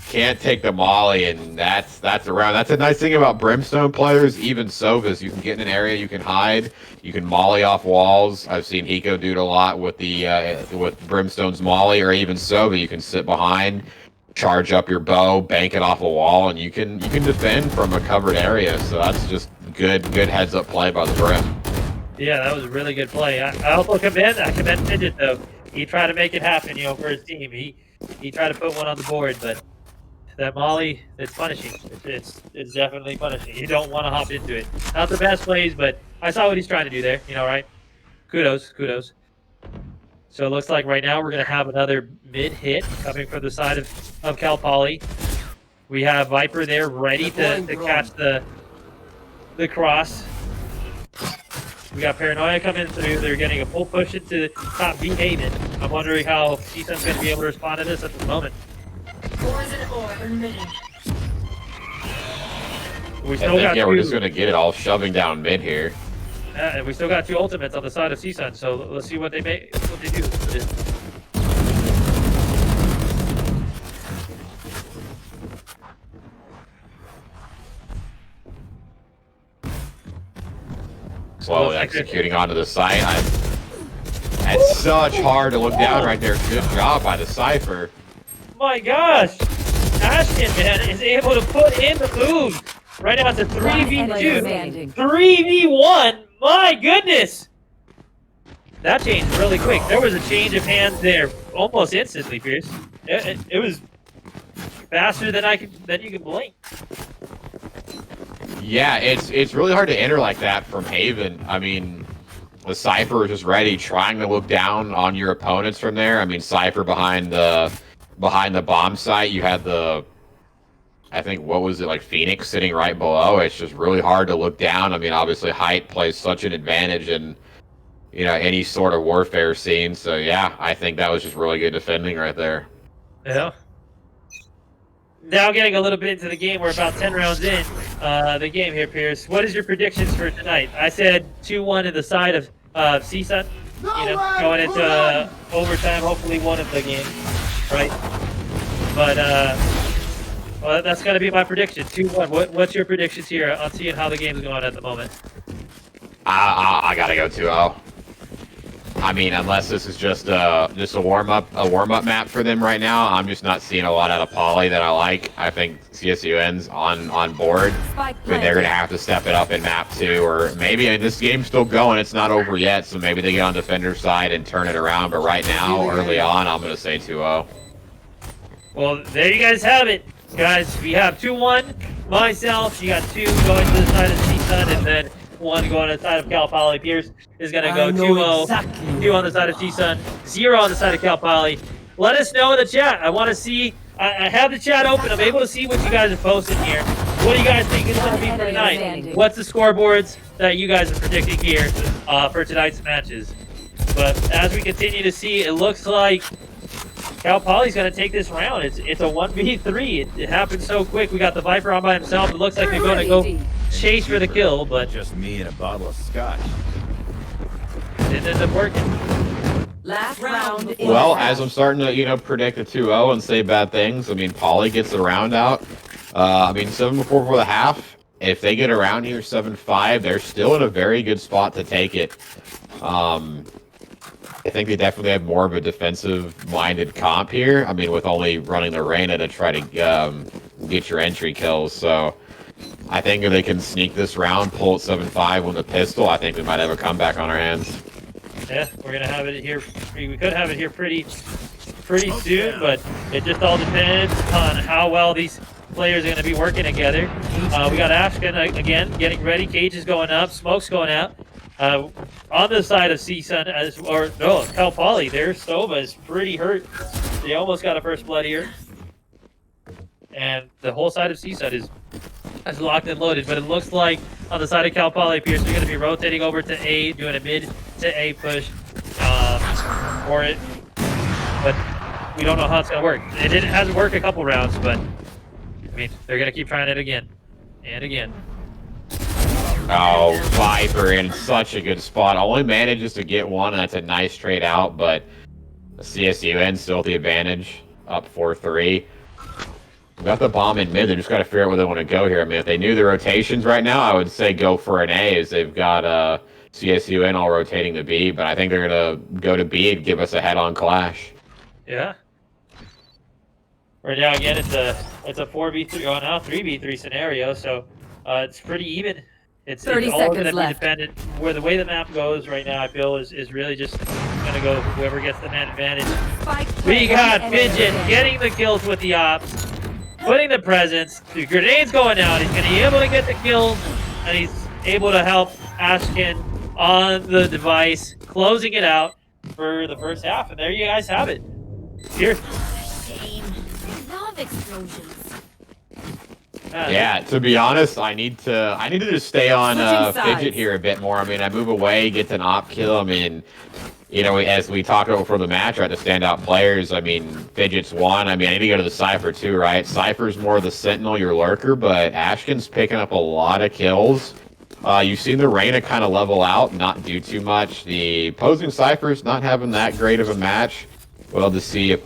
Can't take the molly, and that's around. That's a nice thing about Brimstone players, even Sovas. You can get in an area, you can hide, you can molly off walls. I've seen Hiko do it a lot with the with Brimstone's molly, or even Sova. You can sit behind, charge up your bow, bank it off a wall, and you can defend from a covered area. So that's just good heads up play by the Brim. Yeah, that was a really good play. I also commend Fidget though. He tried to make it happen, for his team. He tried to put one on the board, but that molly, it's punishing. It's definitely punishing. You don't want to hop into it. Not the best plays, but I saw what he's trying to do there. Right? Kudos. So it looks like right now we're going to have another mid hit coming from the side of Cal Poly. We have Viper there ready to catch the cross. We got Paranoia coming through. They're getting a full push into top B Haven. I'm wondering how CSUN's going to be able to respond to this at the moment. We still got we're just gonna get it all shoving down mid here. We still got 2 ultimates on the side of CSUN, so let's see what they do. Slowly executing onto the site. It's such hard to look down right there. Good job by the Cypher. My gosh! Ashton, man, is able to put in the move. Right now it's a 3v2. 3v1! My goodness! That changed really quick. There was a change of hands there almost instantly, Pierce. It was faster than you can blink. Yeah, it's really hard to enter like that from Haven. I mean, the Cypher is just ready, trying to look down on your opponents from there. I mean, Cypher behind the bomb site, you had I think, what was it, like Phoenix sitting right below. It's just really hard to look down. I mean, obviously height plays such an advantage in any sort of warfare scene. So yeah, I think that was just really good defending right there. Yeah. Now getting a little bit into the game, we're about 10 rounds in the game here, Pierce. What is your predictions for tonight? I said 2-1 in the side of CSUN. Going into overtime, hopefully one of the games, right? But well, that's got to be my prediction. 2-1. What's your predictions here on seeing how the game's going at the moment? I gotta go 2-0. I mean, unless this is just a warm up map for them right now, I'm just not seeing a lot out of Poly that I like. I think CSUN's on board. I mean, they're gonna have to step it up in map 2, or maybe this game's still going. It's not over yet, so maybe they get on defender's side and turn it around. But right now, early on, I'm gonna say 2-0. Well, there you guys have it, guys. We have 2-1. Myself, you got 2 going to the side of CSUN, and then 1 going to the side of Cal Poly. Pierce is going to go 2-0, exactly. 2 on the side of CSUN, 0 on the side of Cal Poly. Let us know in the chat. I want to see, I have the chat open. I'm able to see what you guys are posting here. What do you guys think is going to be for tonight? What's the scoreboards that you guys are predicting here for tonight's matches? But as we continue to see, it looks like Cal Poly's going to take this round. It's a 1v3. It happened so quick. We got the Viper on by himself. It looks like they're going to go chase for the kill, but just me and a bottle of scotch. Didn't end up working. Last round. Well, as I'm starting to predict a 2-0 and say bad things, I mean, Poly gets the round out. I mean, 7-4 for the half. If they get around here 7-5, they're still in a very good spot to take it. I think they definitely have more of a defensive-minded comp here. I mean, with only running the Reyna to try to get your entry kills. So I think if they can sneak this round, pull it 7-5 with a pistol, I think we might have a comeback on our hands. Yeah, we're going to have it here. We could have it here pretty soon, but it just all depends on how well these players are going to be working together. We got Ashton again getting ready. Cage is going up. Smoke's going out. On the side of CSUN, Cal Poly, their Sova is pretty hurt. They almost got a first blood here. And the whole side of CSUN is That's locked and loaded, but it looks like on the side of Cal Poly, Pierce, they're going to be rotating over to A, doing a mid to A push for it. But we don't know how it's going to work. It hasn't worked a couple rounds, but I mean, they're going to keep trying it again and again. Oh, Viper in such a good spot. Only manages to get one, and that's a nice trade out, but the CSUN still with the advantage, up 4-3. We got the bomb in mid. They just got to figure out where they want to go here. I mean, if they knew the rotations right now, I would say go for an A, as they've got CSUN all rotating to B, but I think they're going to go to B and give us a head-on clash. Yeah. Right now, again, it's a 4v3, oh, now 3v3 scenario, so it's pretty even. It's 30 all seconds going to be left. dependent. Where the way the map goes right now, I feel, is really just going to go whoever gets the man advantage. We got Fidget getting the kills with the ops, putting the presence. The grenade's going out. He's going to be able to get the kills, and he's able to help Ashkin on the device, closing it out for the first half. And there you guys have it. Here. Love explosions. Yeah, to be honest, I need to just stay on Fidget here a bit more. I mean, I move away, gets an op kill. I mean, you know, as we talked about for the match, right, the standout players, I mean, Fidget's one. I mean, I need to go to the Cypher too, right? Cypher's more the Sentinel, your lurker, but Ashkin's picking up a lot of kills. You've seen the Reyna kind of level out, not do too much. The opposing Cypher's not having that great of a match. Well, to see if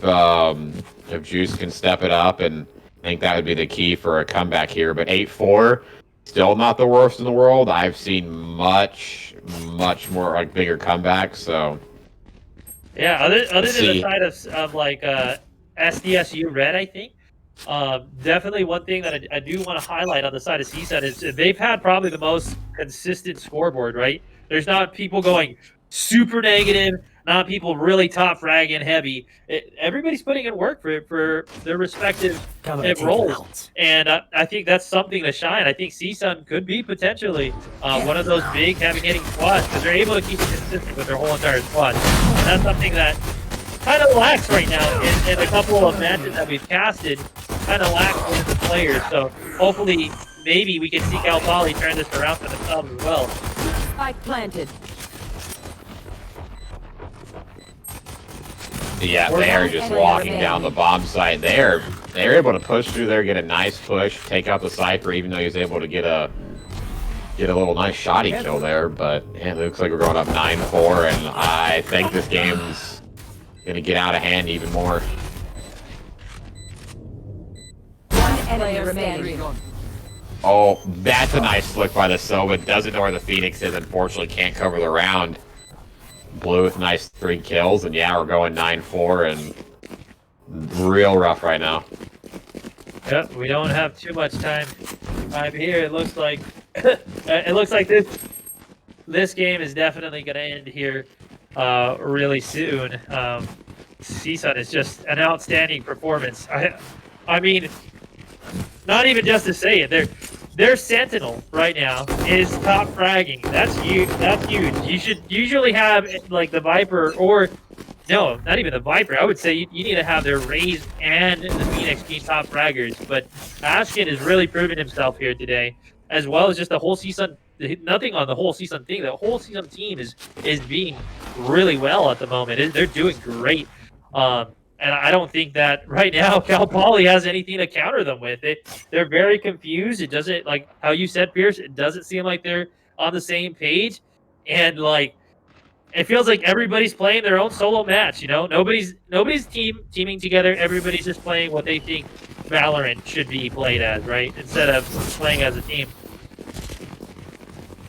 Juice can step it up, and I think that would be the key for a comeback here. But 8-4, still not the worst in the world. I've seen much more like bigger comebacks. So yeah, other than the side of like SDSU Red, I think definitely one thing that I do want to highlight on the side of CSUN is they've had probably the most consistent scoreboard. Right, there's not people going super negative. Not people really top fragging heavy. Everybody's putting in work for their respective roles, and I think that's something to shine. I think CSUN could be potentially one of those big heavy-hitting squads because they're able to keep it consistent with their whole entire squad. And that's something that kind of lacks right now in a couple of matches that we've casted. Kind of lacks with the players. So hopefully, maybe we can see Cal Poly turn this around for themselves as well. Spike planted. yeah, they are just walking down the bomb site. They're able to push through there, get a nice push, take out the Cypher, even though he was able to get a little nice shoddy kill there. But yeah, it looks like we're going up 9-4, and I think this game's gonna get out of hand even more. One enemy remaining. Oh, that's a nice flick by the Sova. Doesn't know where the Phoenix is, unfortunately can't cover the round. Blue with nice 3 kills, and yeah, we're going 9-4, and real rough right now. Yep, we don't have too much time here. It looks like this game is definitely going to end here really soon. CSUN is just an outstanding performance. I mean, not even just to say it, their Sentinel right now is top fragging. That's huge. That's huge. You should usually have like the Viper, or no, not even the Viper. I would say you need to have their Raze and the Phoenix being top fraggers. But Ashkin has really proven himself here today, as well as just the whole CSUN. Nothing on the whole CSUN thing. The whole CSUN team is being really well at the moment. They're doing great. And I don't think that right now Cal Poly has anything to counter them with. They're very confused. It doesn't, like how you said, Pierce, it doesn't seem like they're on the same page. And like it feels like everybody's playing their own solo match, you know? Nobody's teaming together. Everybody's just playing what they think Valorant should be played as, right? Instead of playing as a team.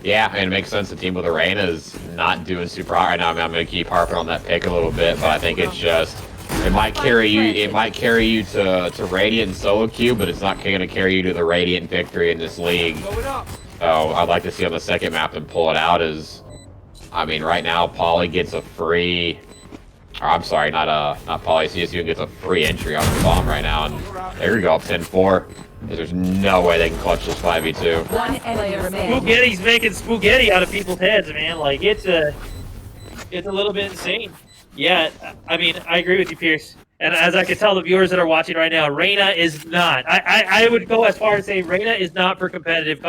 Yeah, and it makes sense. The team with the Reyna is not doing super hot right now. I mean, I'm going to keep harping on that pick a little bit, but I think it's just it might carry you to Radiant and solo queue, but it's not going to carry you to the Radiant victory in this league. So I'd like to see on the second map and pull it out. As I mean, right now Poly gets a free. Or, I'm sorry, not Poly. CSU gets a free entry on the bomb right now, and there we go, up 10-4. There's no way they can clutch this 5v2. One enemy remaining. Spaghetti's making spaghetti out of people's heads, man. Like it's a little bit insane. Yeah, I mean, I agree with you, Pierce. And as I can tell the viewers that are watching right now, Reyna is not. I would go as far as saying Reyna is not for competitive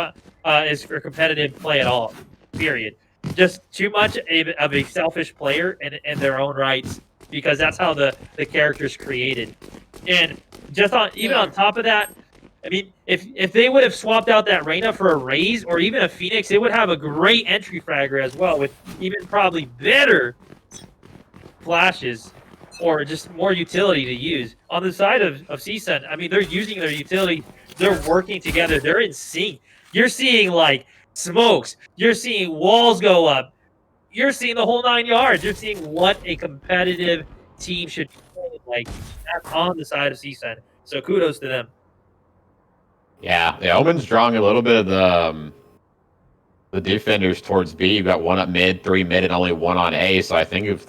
play at all. Period. Just too much of a selfish player in their own rights, because that's how the character's created. And just on top of that, I mean, if they would have swapped out that Reyna for a Raze or even a Phoenix, it would have a great entry fragger as well, with even probably better flashes or just more utility to use. On the side of CSUN, I mean, they're using their utility. They're working together. They're in sync. You're seeing, like, smokes. You're seeing walls go up. You're seeing the whole 9 yards. You're seeing what a competitive team should be like. That's on the side of CSUN. So kudos to them. Yeah, the Omen's drawing a little bit of the defenders towards B. You've got one up mid, 3 mid, and only 1 on A. So I think if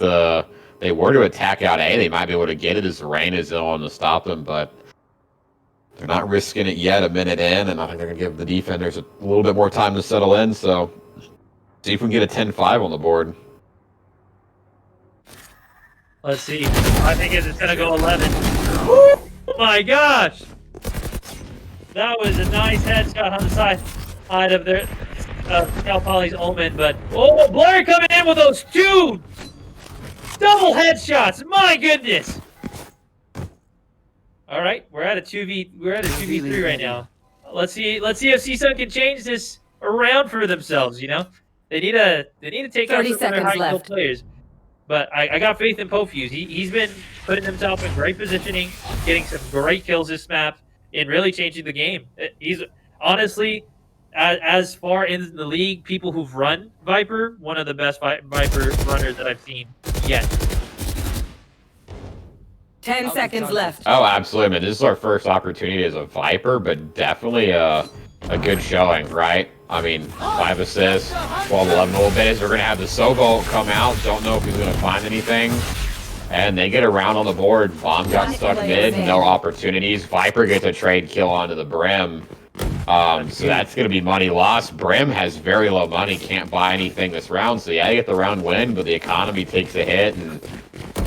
they were to attack out A, they might be able to get it as the rain is on to stop them, but they're not risking it yet, a minute in, and I think they're going to give the defenders a little bit more time to settle in, so see if we can get a 10-5 on the board. Let's see. I think it's going to go 11. Oh my gosh! That was a nice headshot on the side of their Cal Poly's Omen, but oh, Blair coming in with those 2 double headshots! My goodness! All right, we're at a 2v3 right now. Let's see if CSUN can change this around for themselves. You know, they need to take out some of their high skill players. But I got faith in Pofuse. He's been putting himself in great positioning, getting some great kills this map, and really changing the game. He's honestly, as far in the league, people who've run Viper, one of the best Viper runners that I've seen yet. 10 seconds left. Oh, absolutely. I mean, this is our first opportunity as a Viper, but definitely a good showing, right? I mean, 5 assists, 12, 11 little bits. We're going to have the Sovo come out. Don't know if he's going to find anything. And they get around on the board. Bomb got stuck mid, no opportunities. Viper gets a trade kill onto the Brim. So that's going to be money lost. Brim has very low money, can't buy anything this round. So yeah, they get the round win, but the economy takes a hit. And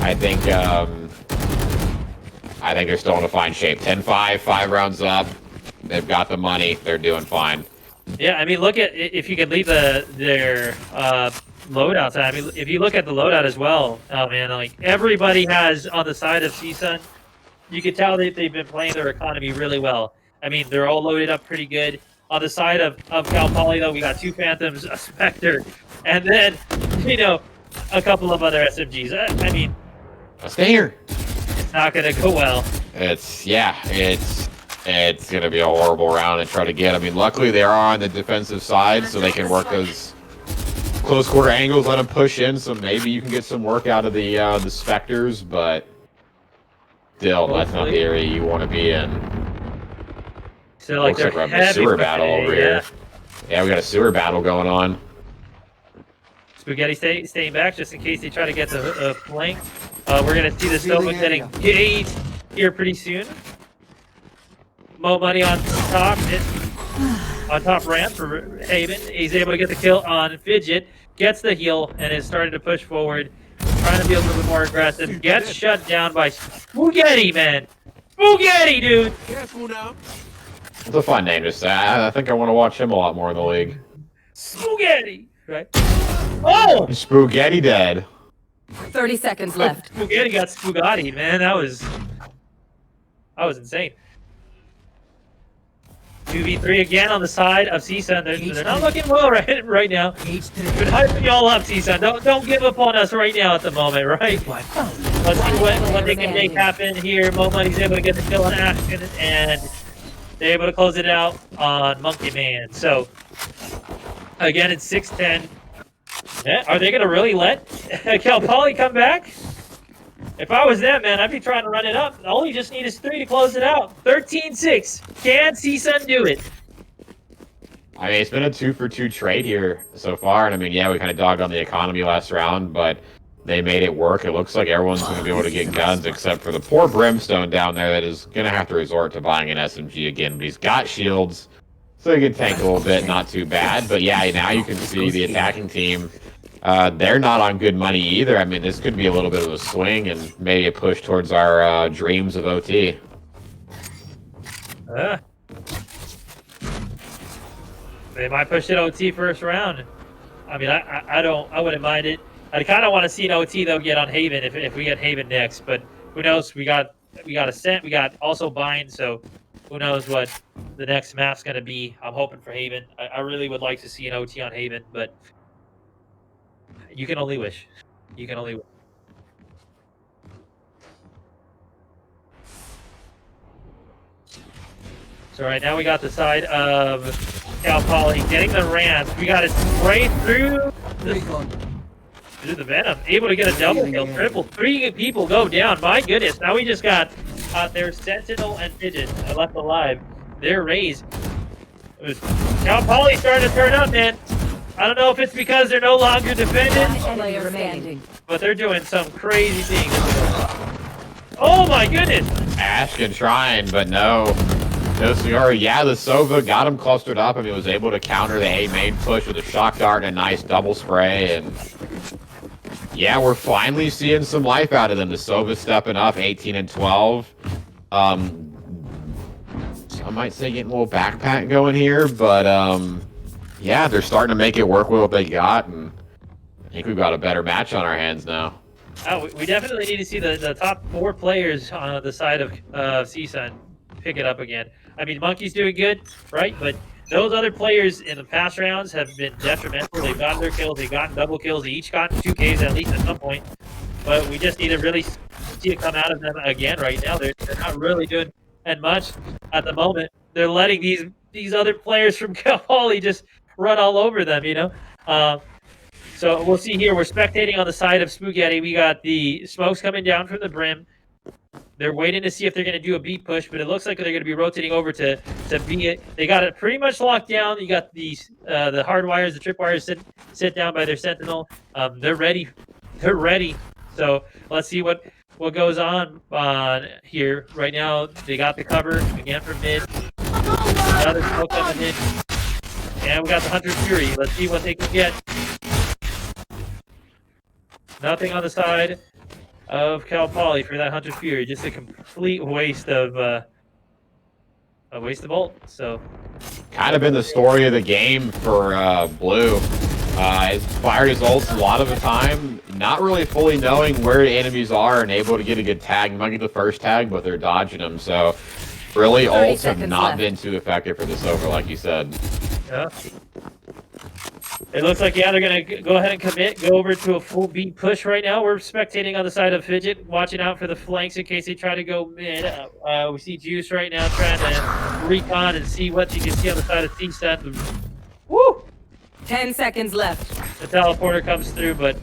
I think they're still in a fine shape. 10-5, 5 rounds up. They've got the money. They're doing fine. Yeah, I mean, look at if you could leave their loadouts. I mean, if you look at the loadout as well, oh man, like everybody has on the side of CSUN, you can tell that they've been playing their economy really well. I mean, they're all loaded up pretty good. On the side of Cal Poly, though, we got 2 Phantoms, a Spectre, and then, you know, a couple of other SMGs. I mean, a stinger. It's not going to go well. It's going to be a horrible round and try to get. I mean, luckily they are on the defensive side, so they can work those close quarter angles, let them push in, so maybe you can get some work out of the Spectres, but still, that's not the area you want to be in. So, like, looks like we're having a sewer battle over here. Yeah, we got a sewer battle going on. Spaghetti staying back just in case they try to get the flank. We're going to see the Sova getting engaged here pretty soon. Mo money on top. On top ramp for Haven. He's able to get the kill on Fidget. Gets the heal and is starting to push forward. Trying to be a little bit more aggressive. Gets shut down by Spaghetti, man. Spaghetti, dude. Careful now. It's a fun name to say. I think I want to watch him a lot more in the league. Spaghetti, right? Oh! Spaghetti dead. 30 seconds left. Spaghetti got Spaghetti, man. That was insane. 2v3 again on the side of CSUN. They're not looking well right now. Been hyping y'all up, CSUN. Don't give up on us right now at the moment, right? Let's see what they can make happen here. Mo Money's able to get the kill on Ashton, and they're able to close it out on Monkey Man. So, again, it's 6-10. Yeah, are they going to really let Cal Poly come back? If I was them, man, I'd be trying to run it up. All you just need is 3 to close it out. 13-6. Can CSUN do it? I mean, it's been a 2-for-2 trade here so far. And I mean, yeah, we kind of dogged on the economy last round, but they made it work. It looks like everyone's going to be able to get guns except for the poor Brimstone down there that is going to have to resort to buying an SMG again. But he's got shields, so he can tank a little bit. Not too bad. But yeah, now you can see the attacking team they're not on good money either. I mean, this could be a little bit of a swing and maybe a push towards our dreams of OT. They might push it OT first round. I mean, I wouldn't mind it. I kind of want to see an OT though get on Haven if we get Haven next, but who knows? We got Ascent, we got also Bind, so who knows what the next map's gonna be. I'm hoping for Haven. I really would like to see an OT on Haven, but you can only wish. You can only wish. So right now we got the side of Cal Poly getting the ramp. We got it right through the Venom. Able to get a double kill, triple. 3 people go down. My goodness. Now we just got their Sentinel and Pigeon left alive. Their Raze. Cal Poly starting to turn up, man. I don't know if it's because they're no longer defending, Player standing. but they're doing some crazy things. Oh my goodness. Ashkin trying, but no. No cigar. Yeah, the Sova got him clustered up. I mean, was able to counter the A main push with a shock dart and a nice double spray. And yeah, we're finally seeing some life out of them. The Sova stepping up, 18 and 12. I might say getting a little backpack going here, but yeah, they're starting to make it work with what they got, and I think we've got a better match on our hands now. Oh, we definitely need to see the top 4 players on the side of CSUN pick it up again. I mean, Monkey's doing good, right? But those other players in the past rounds have been detrimental. They've gotten their kills, they've gotten double kills, they each gotten 2 Ks at least at some point. But we just need to really see it come out of them again right now. They're not really doing much at the moment. They're letting these other players from Cal Poly just run all over them, you know? So we'll see here. We're spectating on the side of Spaghetti. We got the smokes coming down from the brim. They're waiting to see if they're going to do a beat push, but it looks like they're going to be rotating over to beat it. They got it pretty much locked down. You got these the hard wires, the trip wires sit down by their Sentinel. They're ready. They're ready. So let's see what goes on here. Right now, they got the cover again from mid. Another smoke coming in. And we got the Hunter's Fury. Let's see what they can get. Nothing on the side of Cal Poly for that Hunter's Fury. Just a complete waste of ult. So Kind of been the story of the game for Blue. He's fired his ults a lot of the time, not really fully knowing where the enemies are and able to get a good tag. You might get the first tag, but they're dodging them. So really, ults have not been too effective for this over, like you said. yeah. It looks like, yeah, they're going to go ahead and commit, go over to a full beat push right now. We're spectating on the side of Fidget, watching out for the flanks in case they try to go mid. We see Juice right now trying to recon and see what you can see on the side of CSUN. Woo! 10 seconds left. The teleporter comes through, but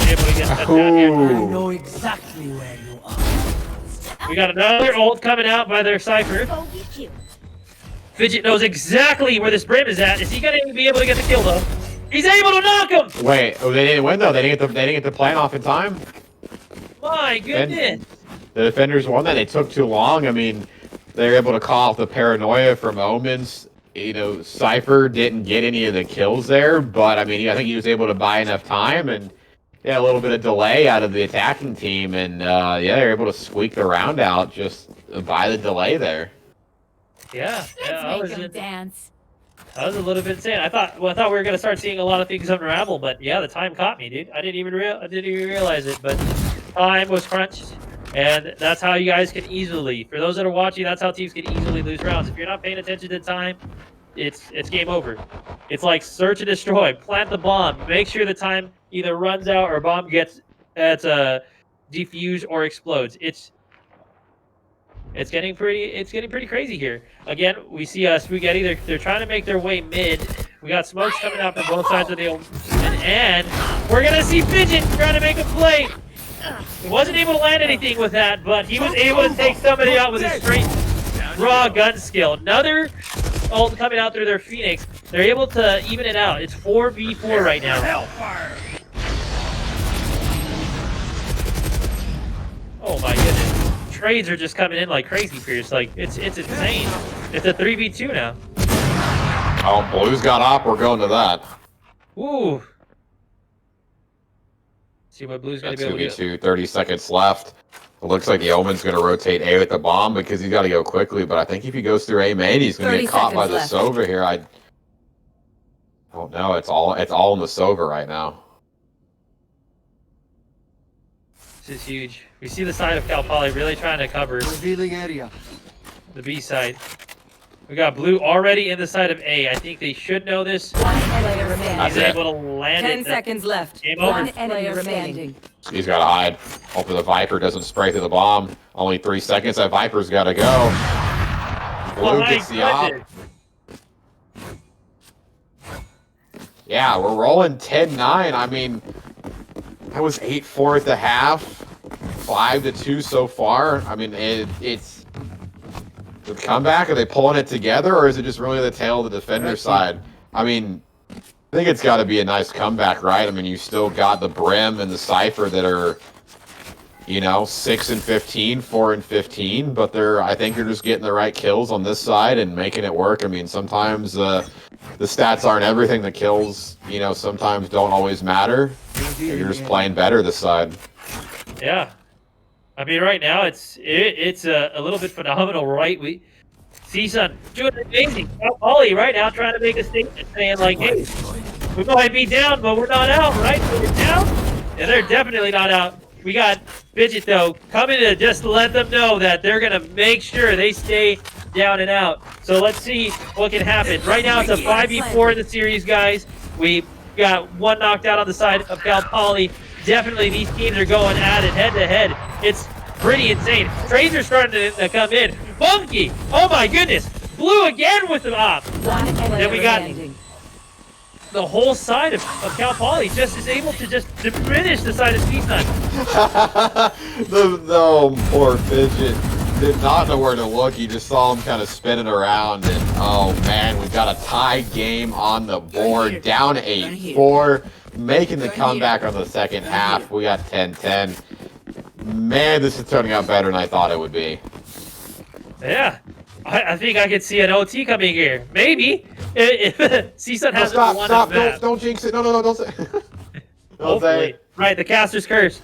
able to get that down here. I know exactly where you are. We got another ult coming out by their Cypher. Go get you. Fidget knows exactly where this brim is at. Is he going to be able to get the kill, though? He's able to knock him! Wait, oh, they didn't win though. They didn't get the plan off in time. My goodness. The defenders won that. They took too long. I mean, they were able to call off the paranoia from Omens. You know, Cypher didn't get any of the kills there, but I mean, I think he was able to buy enough time and a little bit of delay out of the attacking team, and yeah, they were able to squeak the round out just by the delay there. Yeah, I was Let's make 'em dance. a little bit insane. I thought we were gonna start seeing a lot of things unravel, but yeah, the time caught me, dude. I didn't even realize it, but time was crunched, and that's how you guys can easily. For those that are watching, that's how teams can easily lose rounds. If you're not paying attention to time, it's game over. It's like search and destroy. Plant the bomb. Make sure the time either runs out or bomb gets defused or explodes. It's getting pretty crazy here. Again, we see Spaghetti. They're trying to make their way mid. We got smokes coming out from both sides of the and we're gonna see Fidget trying to make a play. He wasn't able to land anything with that, but he was able to take somebody out with his straight raw gun skill. Another ult coming out through their Phoenix. They're able to even it out. It's 4v4 right now. Hellfire! Oh my goodness. Trades are just coming in like crazy, Pierce. Like, it's insane. It's a 3v2 now. Oh, Blue's got op. We're going to that. Ooh. See what Blue's going Got to be able to do. 2v2, 30 seconds left. It looks like the Omen's going to rotate A with the bomb because he's got to go quickly. But I think if he goes through A main, he's going to 30 get caught by seconds the left. Sova here. I don't know. It's all in the Sova right now. This is huge. We see the side of Cal Poly really trying to cover Revealing area. the B side. We got Blue already in the side of A. I think they should know this. One enemy remaining. He's able to land 10 it. seconds left. Game over. One enemy remaining. He's got to hide. Hopefully the Viper doesn't spray through the bomb. Only 3 seconds. That Viper's got to go. Blue My gets the op. goodness. Yeah, we're rolling 10-9. I mean, that was 8-4 at the half. 5-2 so far. I mean, it's the comeback. Are they pulling it together, or is it just really the tail of the defender side? I mean, I think it's got to be a nice comeback, right? I mean, you still got the Brim and the Cypher that are, you know, 6 and 15, 4 and 15, but I think they're just getting the right kills on this side and making it work. I mean, sometimes the stats aren't everything. The kills, you know, sometimes don't always matter. You're just playing better this side. Yeah. I mean, right now it's a little bit phenomenal, right? CSUN doing amazing. Ollie right now trying to make a statement saying like, hey, we might be down, but we're not out, right? We're down? And they're definitely not out. We got Fidget, though, coming to just let them know that they're going to make sure they stay down and out. So let's see what can happen. Right now, it's a 5v4 in the series, guys. We got one knocked out on the side of Cal Poly. Definitely, these teams are going at it head-to-head. It's pretty insane. Trades are starting to come in. Funky! Oh, my goodness! Blue again with the op. One enemy Then we got remaining. the whole side of Cal Poly just is able to just diminish the side of CSUN. the poor Fidget did not know where to look. He just saw him kind of spinning around, and oh man, we've got a tie game on the board, down 8-4, making the comeback on the second half. We got 10-10. Man, this is turning out better than I thought it would be. Yeah. I think I could see an OT coming here. Maybe. If CSUN has Stop, don't jinx it. No, don't say don't Hopefully. say it. Right, the caster's curse.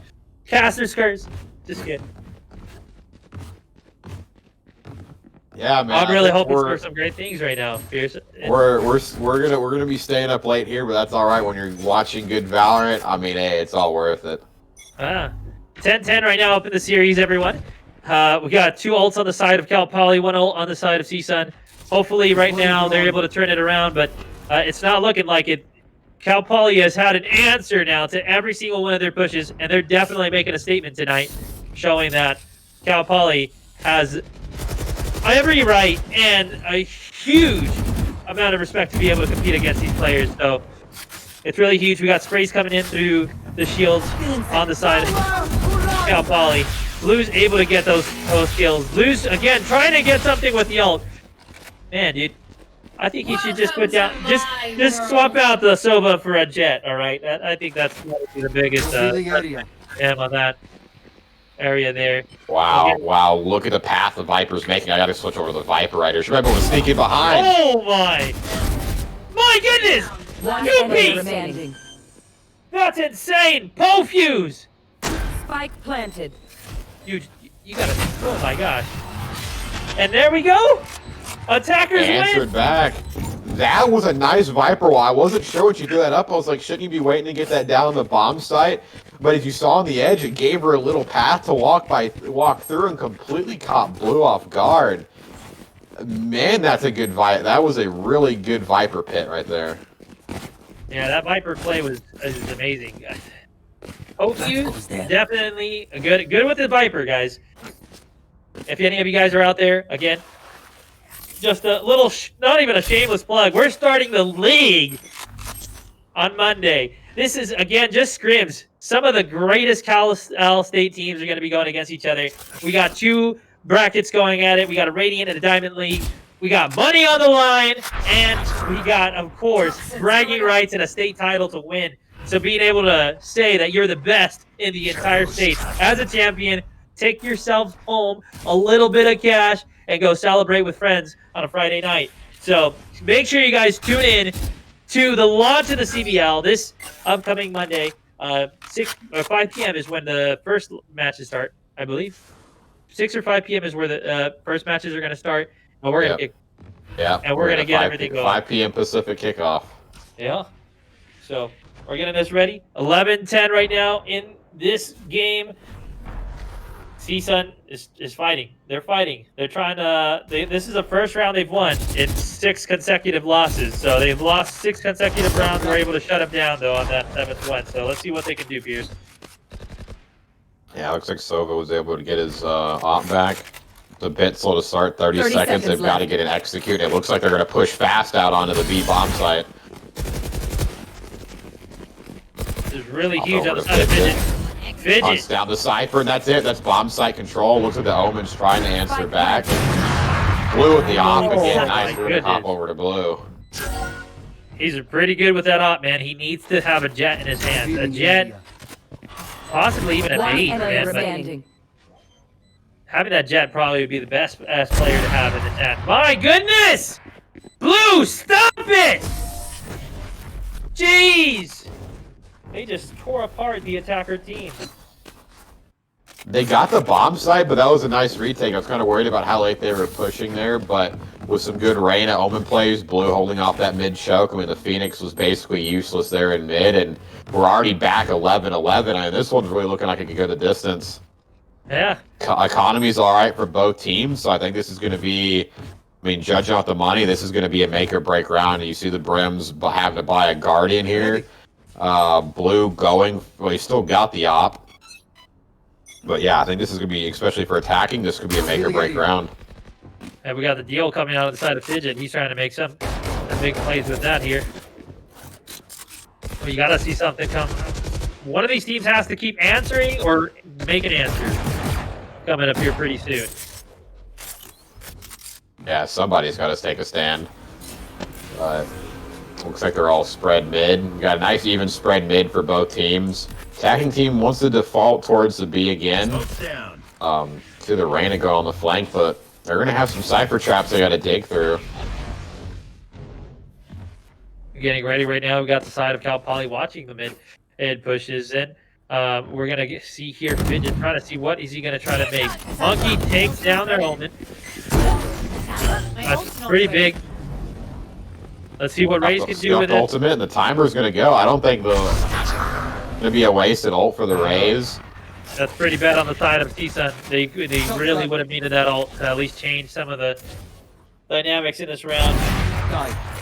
Caster's curse. Just kidding. Yeah, man. I'm really hoping for some great things right now. Fierce. We're gonna be staying up late here, but that's all right when you're watching good Valorant. I mean, hey, it's all worth it. 10-10 right now up in the series, everyone. We got 2 ults on the side of Cal Poly, 1 ult on the side of CSUN. Hopefully, right now they're able to turn it around, but it's not looking like it. Cal Poly has had an answer now to every single one of their pushes, and they're definitely making a statement tonight, showing that Cal Poly has every right and a huge amount of respect to be able to compete against these players. So it's really huge. We got sprays coming in through the shields on the side of Cal Poly. Blue's able to get those kills. Blue's, again, trying to get something with the ult. Man, dude. I think he should just put down, just swap out the Sova for a Jet, alright? I think that's probably the biggest on that area there. Wow, look at the path the Viper's making. I gotta switch over to the Viper right here. Should I be able to sneak in behind? Oh my! My goodness! One You enemy beast! remaining. That's insane! Pole fuse! Spike planted. You gotta, oh my gosh. And there we go! Attackers Answered win! back. That was a nice Viper wall. I wasn't sure when she threw that up. I was like, shouldn't you be waiting to get that down on the bomb site? But as you saw on the edge, it gave her a little path to walk through and completely caught Blue off guard. Man, that's a good Viper. That was a really good Viper pit right there. Yeah, that Viper play is amazing. Hope you definitely good with the Viper, guys. If any of you guys are out there, again, just a little, not even a shameless plug. We're starting the league on Monday. This is, again, just scrims. Some of the greatest Cal State teams are going to be going against each other. We got 2 brackets going at it. We got a Radiant and a Diamond League. We got money on the line, and we got, of course, bragging rights and a state title to win. So being able to say that you're the best in the entire state as a champion, take yourself home a little bit of cash, and go celebrate with friends on a Friday night. So make sure you guys tune in to the launch of the CVL this upcoming Monday 5 p.m. is when the first matches start, I believe. 6 or 5 p.m. is where the first matches are going to start. And we're Yep. And we're gonna get everything going. 5 p.m. Pacific kickoff. Yeah. So we're getting this ready. 11-10 right now in this game. CSUN is fighting. They're fighting. They're trying to. This is the first round they've won in 6 consecutive losses. So they've lost 6 consecutive rounds. We're able to shut them down though on that 7th one. So let's see what they can do, Piers. Yeah, looks like Sova was able to get his op back. It's a bit slow to start. 30 seconds. They've got to get an execute. It looks like they're going to push fast out onto the B bomb site. This is really huge on the side of Fidget. Hunts down the Cypher, and that's it. That's bomb site control. Looks like the Omen's trying to answer back. Blue with the op again. Nice. We're going to hop over to Blue. He's pretty good with that op, man. He needs to have a jet in his hands. A jet, possibly even a bait, man. But having that jet probably would be the best player to have in the net. My goodness! Blue, stop it! Jeez! They just tore apart the attacker team. They got the bomb site, but that was a nice retake. I was kind of worried about how late they were pushing there, but with some good Reyna Omen plays, Blue holding off that mid choke. I mean, the Phoenix was basically useless there in mid, and we're already back 11-11. I mean, this one's really looking like it could go the distance. Yeah. Economy's all right for both teams, so I think this is going to be, I mean, judging off the money, this is going to be a make or break round. And you see the Brims having to buy a Guardian here. Blue going, well, he still got the op. But yeah, I think this is going to be, especially for attacking, this could be a make or break round. And we got the deal coming out of the side of Fidget. He's trying to make some big plays with that here. Well, you got to see something come. One of these teams has to keep answering or make an answer coming up here pretty soon. Yeah, somebody's got to take a stand. But looks like they're all spread mid. We got a nice even spread mid for both teams. Attacking team wants to default towards the B again. To the Reyna go on the flank, but they're going to have some Cypher traps they got to dig through. Getting ready right now. We got the side of Cal Poly watching the mid pushes in. We're going to see here Fidget trying to see what is he going to try to make. Monkey takes down their Omen. That's pretty big. Let's see what Raze can do with it. Ultimate, and the timer's going to go. I don't think going to be a wasted ult for the Raze. That's pretty bad on the side of CSUN. They really would have needed that ult to at least change some of the dynamics in this round.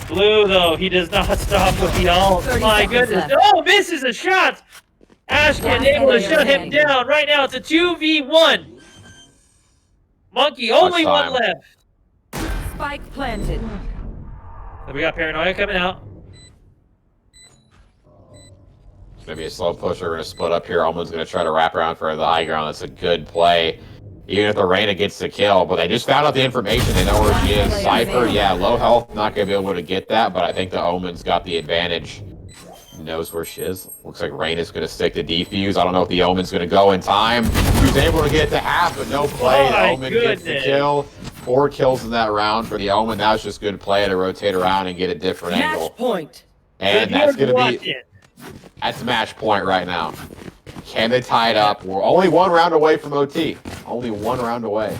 Blue, though, he does not stop with the ult. My goodness. Oh, misses a shot! Ashkin able to shut him down. Right now, it's a 2v1. Monkey, only one left. Spike planted. So we got Paranoia coming out. It's going to be a slow push. We're going to split up here. Omen's going to try to wrap around for the high ground. That's a good play. Even if the Reyna gets the kill, but they just found out the information. They know where she is. Cypher, yeah, low health, not going to be able to get that, but I think the Omen's got the advantage. Knows where she is. Looks like Reyna's going to stick to defuse. I don't know if the Omen's going to go in time. He's able to get to half, but no play. The Omen gets the kill. 4 kills in that round for the Omen. That was just good play to rotate around and get a different angle. Match point. And that's going to be... That's match point right now. Can they tie it up? We're only 1 round away from OT. Only 1 round away.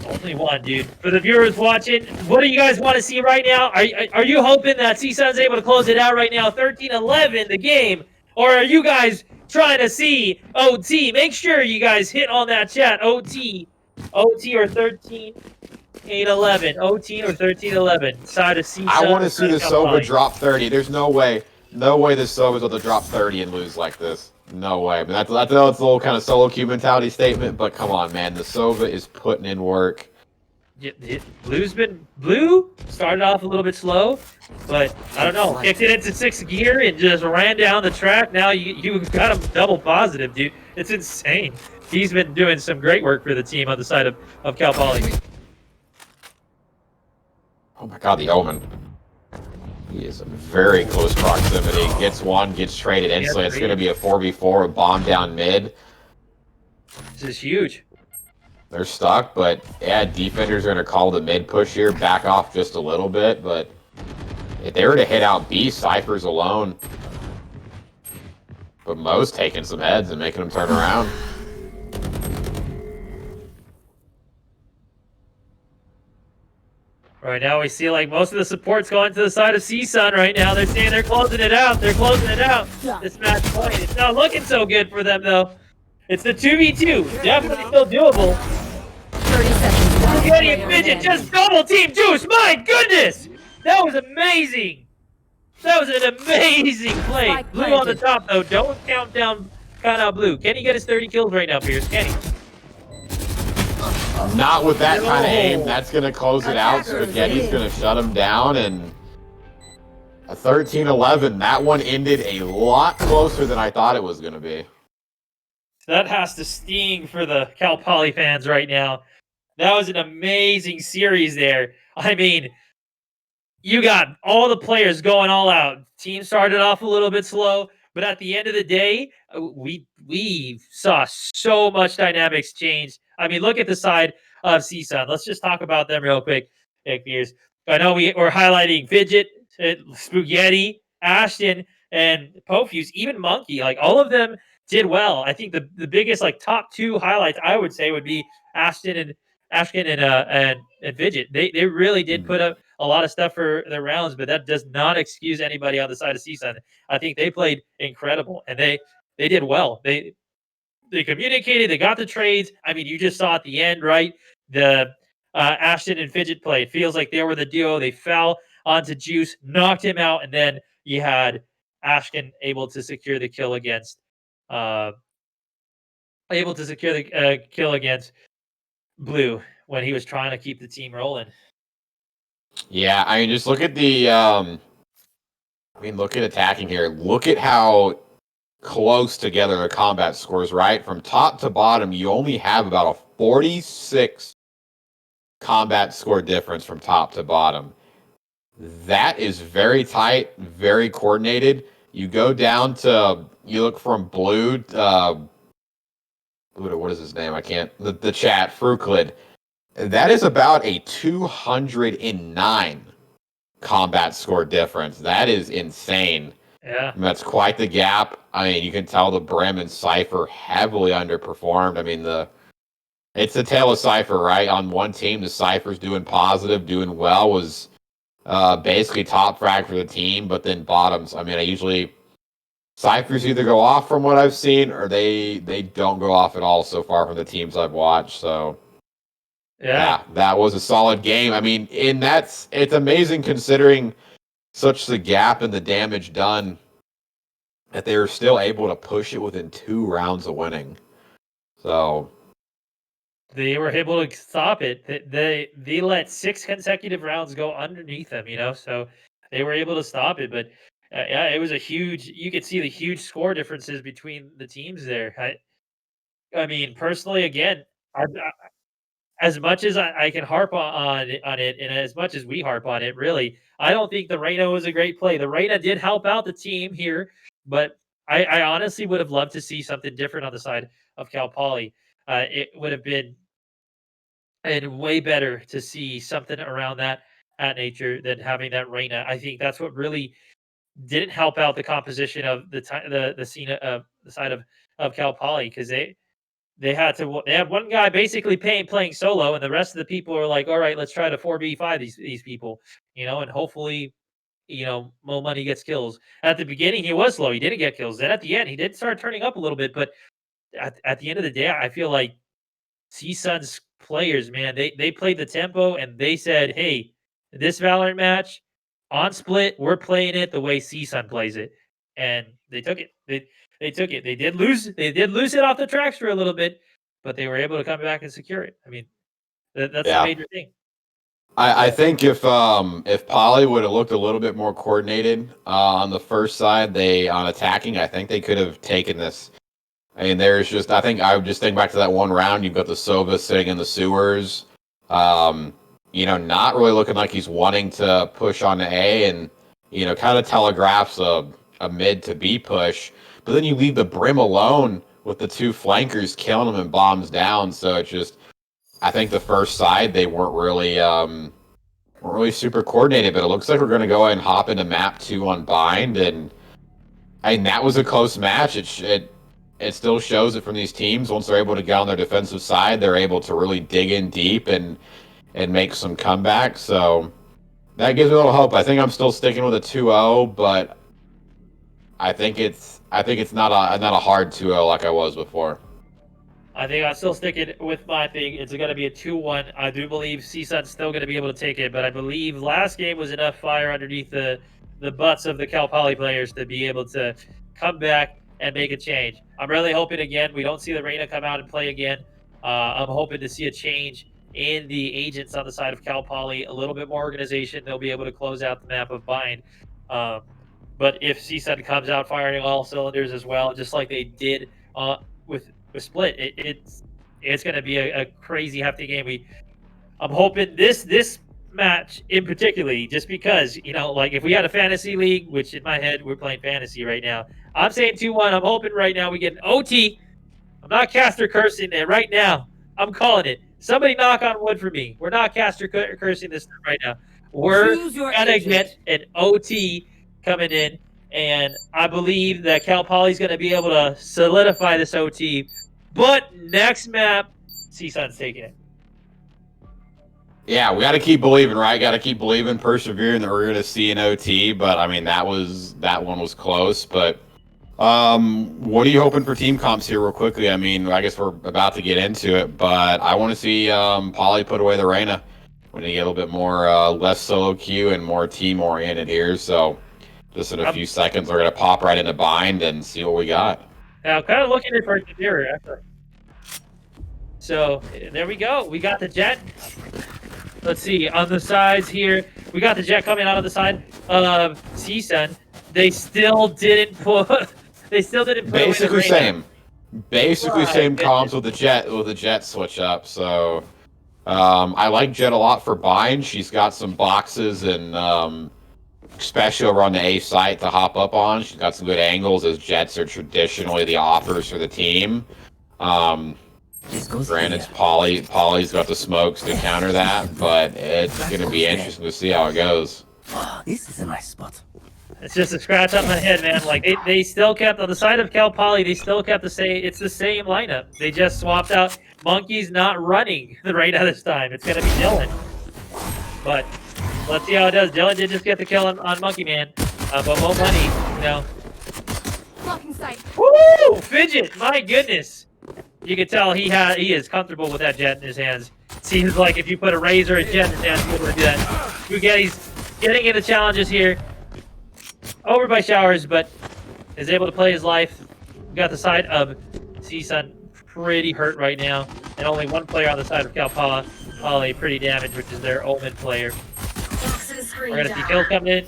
Only one, dude. For the viewers watching, what do you guys want to see right now? Are you hoping that CSUN's able to close it out right now, 13-11 the game? Or are you guys trying to see OT? Make sure you guys hit on that chat. OT or 13-11. OT or 13-11. Side of CSUN. I want to see the Sova drop 30. There's no way. No way the Sova's going to drop 30 and lose like this. No way. I mean, that's a little kind of solo queue mentality statement, but come on, man. The Sova is putting in work. Blue started off a little bit slow, but I don't know. Kicked it into 6th gear and just ran down the track. Now you got him double positive, dude. It's insane. He's been doing some great work for the team on the side of Cal Poly. Oh my god, the Omen. He is in very close proximity. Gets one, gets traded instantly. It's going to be a 4v4, a bomb down mid. This is huge. They're stuck, but yeah, defenders are going to call the mid push here, back off just a little bit, but if they were to hit out B, Cypher's alone. But Mo's taking some heads and making them turn around. Right now, we see like most of the support's going to the side of CSUN right now. They're saying they're closing it out. They're closing it out. This match point. It's not looking so good for them though. It's the 2v2. Definitely still doable. 30 seconds. Getty and Fidget just double team Juice. My goodness, that was amazing. That was an amazing play. Spike Blue on the planted. top though. Don't count out Blue. Can he get his 30 kills right now, Pierce? Can he? Not with that kind of aim. No. That's going to close it out. Spaghetti's going to shut him down. And a 13-11. That one ended a lot closer than I thought it was going to be. That has to sting for the Cal Poly fans right now. That was an amazing series there. I mean, you got all the players going all out. Team started off a little bit slow, but at the end of the day, we saw so much dynamics change. I mean, look at the side of CSUN. Let's just talk about them real quick, Nick Beers. I know we're highlighting Fidget, Spaghetti, Ashton, and Pofuse, even Monkey. Like all of them did well. I think the biggest like top two highlights I would say would be Ashton and Fidget. They really did put up a lot of stuff for their rounds, but that does not excuse anybody on the side of CSUN. I think they played incredible and they did well. They communicated, they got the trades. I mean, you just saw at the end, right? The Ashton and Fidget play. It feels like they were the duo. They fell onto Juice, knocked him out, and then you had Ashton able to secure the kill against Blue when he was trying to keep the team rolling. Yeah, I mean, just look at the. Look at attacking here. Look at how close together the combat scores, right? From top to bottom, you only have about a 46 combat score difference from top to bottom. That is very tight, very coordinated. You go down to, you look from Blue, what is his name? I can't, the chat, Fruclid. That is about a 209 combat score difference. That is insane. Yeah. That's quite the gap. I mean, you can tell the Brim and Cypher heavily underperformed. I mean, it's the tale of Cypher, right? On one team, the Cypher's doing positive, doing well, was basically top frag for the team, but then bottoms. I mean, Cyphers either go off from what I've seen, or they don't go off at all so far from the teams I've watched. So yeah, that was a solid game. I mean, it's amazing considering such the gap and the damage done that they were still able to push it within 2 rounds of winning. So they were able to stop it. They let 6 consecutive rounds go underneath them, so they were able to stop it. But yeah, it was you could see the huge score differences between the teams there. I mean, personally, again, as much as I can harp on it, and as much as we harp on it, really, I don't think the Reyna was a great play. The Reyna did help out the team here, but I honestly would have loved to see something different on the side of Cal Poly. It would have been way better to see something around that nature than having that Reyna. I think that's what really didn't help out the composition of the scene of the side of Cal Poly, because they had one guy basically playing solo, and the rest of the people are like, all right, let's try to 4v5 these people, and hopefully, Mo Money gets kills. At the beginning, he was slow. He didn't get kills. Then at the end, he did start turning up a little bit. But at the end of the day, I feel like CSUN's players, man, they played the tempo, and they said, hey, this Valorant match on split, we're playing it the way CSUN plays it. And they took it. They took it. They did lose it off the tracks for a little bit, but they were able to come back and secure it. I mean, that's the major thing. I think if Poly would have looked a little bit more coordinated on the first side, on attacking, I think they could have taken this. I mean, I would just think back to that one round. You've got the Sova sitting in the sewers, not really looking like he's wanting to push on A, and kind of telegraphs a mid to B push. But then you leave the Brim alone with the 2 flankers killing him and bombs down. So it's just, I think the first side, they weren't really super coordinated. But it looks like we're going to go ahead and hop into map 2 on Bind, and And that was a close match. It still shows it from these teams. Once they're able to get on their defensive side, they're able to really dig in deep and make some comebacks. So that gives me a little hope. I think I'm still sticking with a 2-0, but I think it's not a hard 2-0 like I was before. I think I'm still sticking with my thing. It's going to be a 2-1. I do believe CSUN's still going to be able to take it, but I believe last game was enough fire underneath the butts of the Cal Poly players to be able to come back and make a change. I'm really hoping again we don't see the Reina come out and play again. I'm hoping to see a change in the agents on the side of Cal Poly, a little bit more organization. They'll be able to close out the map of Bind. But if CSUN comes out firing all cylinders as well, just like they did with Split, it's going to be a crazy hefty game. I'm hoping this match in particularly, just because, you know, like if we had a fantasy league, which in my head we're playing fantasy right now, I'm saying 2-1. I'm hoping right now we get an OT. I'm not caster cursing it right now. I'm calling it. Somebody knock on wood for me. We're not caster cursing this right now. We're gonna get an OT coming in, and I believe that Cal Poly's gonna be able to solidify this OT. But next map, CSUN's taking it. Yeah, we got to keep believing, right? Got to keep believing, persevering that we're going to see an OT. But I mean, that one was close. But what are you hoping for team comps here, real quickly? I mean, I guess we're about to get into it, but I want to see Poly put away the Reina. We need to get a little bit more less solo queue and more team oriented here. So just in a few seconds, we're going to pop right into Bind and see what we got. Now, kind of looking at it mirror after. So there we go. We got the Jet. Let's see on the sides here. We got the Jet coming out of the side of CSUN. They still didn't put. They still didn't put. Basically same. Basically same comms with the Jet switch up. So I like Jet a lot for Bind. She's got some boxes and especially over on the A site to hop up on. She's got some good angles, as Jets are traditionally the offers for the team. Granted, Poly's got the smokes to counter that, but it's going to be interesting to see how it goes. This is a nice spot. It's just a scratch on my head, man. Like they still kept on the side of Cal Poly. They still kept the same. It's the same lineup. They just swapped out. Monkey's not running right at this time. It's gonna be Dylan. But let's see how it does. Dylan did just get the kill on Monkey Man, but more money, you know. Blocking sight. Woo! Fidget, my goodness. You can tell he is comfortable with that Jet in his hands. Seems like if you put a Razor and Jet in his hands, he's able to do that. Spaghetti's getting into challenges here. Over by Showers, but is able to play his life. We got the side of CSUN pretty hurt right now, and only one player on the side of Cal Poly pretty damaged, which is their Omen player. We're gonna see kills coming in.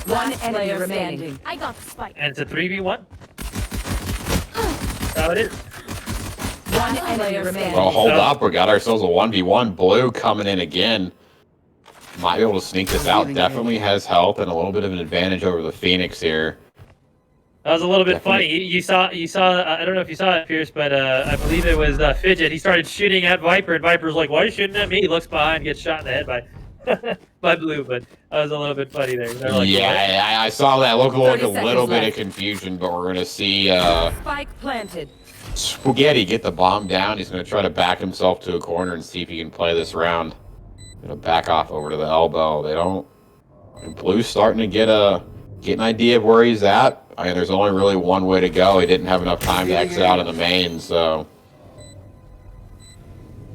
One enemy remaining. I got the spike. And it's a 3v1. That's how it is. One enemy remaining. Well, hold up. We got ourselves a 1v1. Blue coming in again. Might be able to sneak this out. Definitely has health and a little bit of an advantage over the Phoenix here. That was a little bit funny. You saw. I don't know if you saw it, Pierce, but I believe it was Fidget. He started shooting at Viper, and Viper's like, "Why are you shooting at me?" He looks behind, gets shot in the head by by Blue. But that was a little bit funny there. Like, yeah, I saw that. Look like a little bit of confusion, but we're gonna see Spike planted. Spaghetti get the bomb down. He's gonna try to back himself to a corner and see if he can play this round. Gonna back off over to the elbow. They don't. Blue's starting to get an idea of where he's at. I mean, there's only really one way to go. He didn't have enough time to exit out in the main, so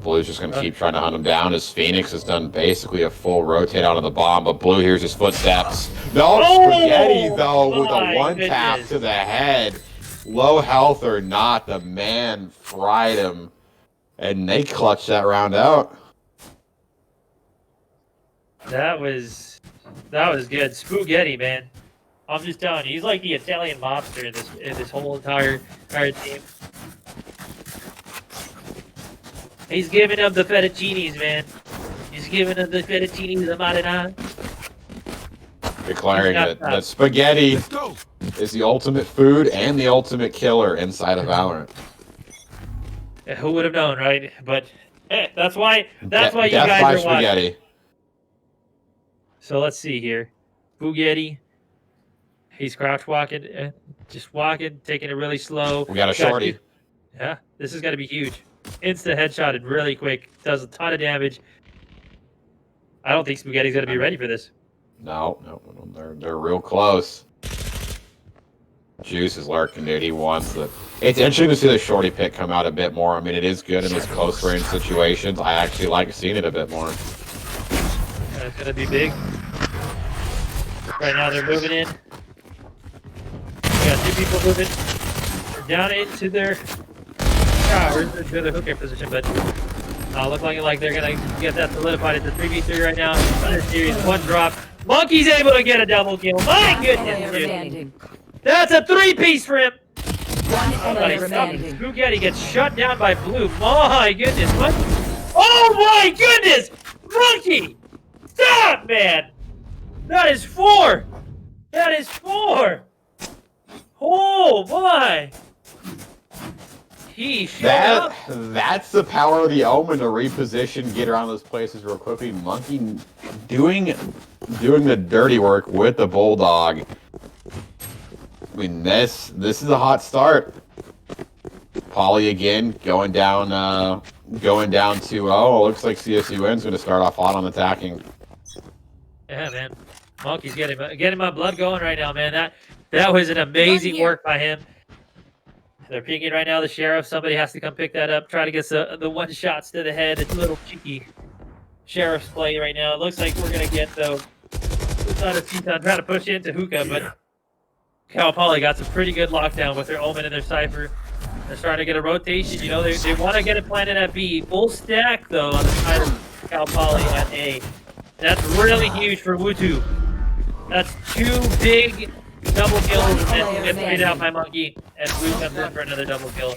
Blue's just gonna keep trying to hunt him down. As Phoenix has done basically a full rotate out of the bomb, but Blue hears his footsteps. No, Spaghetti though with a one tap to the head. Low health or not, the man fried him, and they clutched that round out. That was good. Spaghetti, man. I'm just telling you, he's like the Italian mobster in this whole entire team. He's giving them the fettuccinis, man. He's giving them the fettuccinis, the marinara. Declaring that spaghetti is the ultimate food and the ultimate killer inside of Valorant. Yeah, who would have known, right? But that's why you guys are watching. So let's see here. Spaghetti He's crouch walking, just walking, taking it really slow. We got a shorty. Yeah, this is gonna be huge. Insta headshotted really quick. Does a ton of damage. I don't think Spaghetti's gonna be ready for this. No, they're real close. Juice is lurking, dude. He wants it. It's interesting to see the shorty pick come out a bit more. I mean, it is good in those close range situations. I actually like seeing it a bit more. It's gonna be big. Right now they're moving in. We got 2 people moving down into their towers, into the hooker position, but look like they're gonna get that solidified. It's a 3v3 right now. Another series, 1 drop. Monkey's able to get a double kill. My goodness, dude. remaining. That's a 3-piece for him. One Somebody enemy stop him. remaining. Spaghetti gets shut down by Blue. My goodness. What? Oh my goodness! Monkey! Stop, man! That is 4! That is 4! Oh my! He shut up. That's the power of the Omen to reposition, get around those places real quickly. Monkey doing the dirty work with the Bulldog. I mean, this is a hot start. Polly again going down 2-0. Looks like CSUN's going to start off hot on attacking. Yeah, man. Monkey's getting my blood going right now, man. That was an amazing work by him. They're peeking right now. The sheriff. Somebody has to come pick that up. Try to get the 1 shots to the head. It's a little cheeky sheriff's play right now. It looks like we're gonna get though. It's not a CSUN trying to push into hookah, but Cal Poly got some pretty good lockdown with their Omen and their Cypher. They're starting to get a rotation. You know, they want to get it planted at B. Full stack though on the side of Cal Poly at A. That's really huge for Wutu. That's 2 big double kills and gets paid out by Monkey, and Blue comes in for another double kill.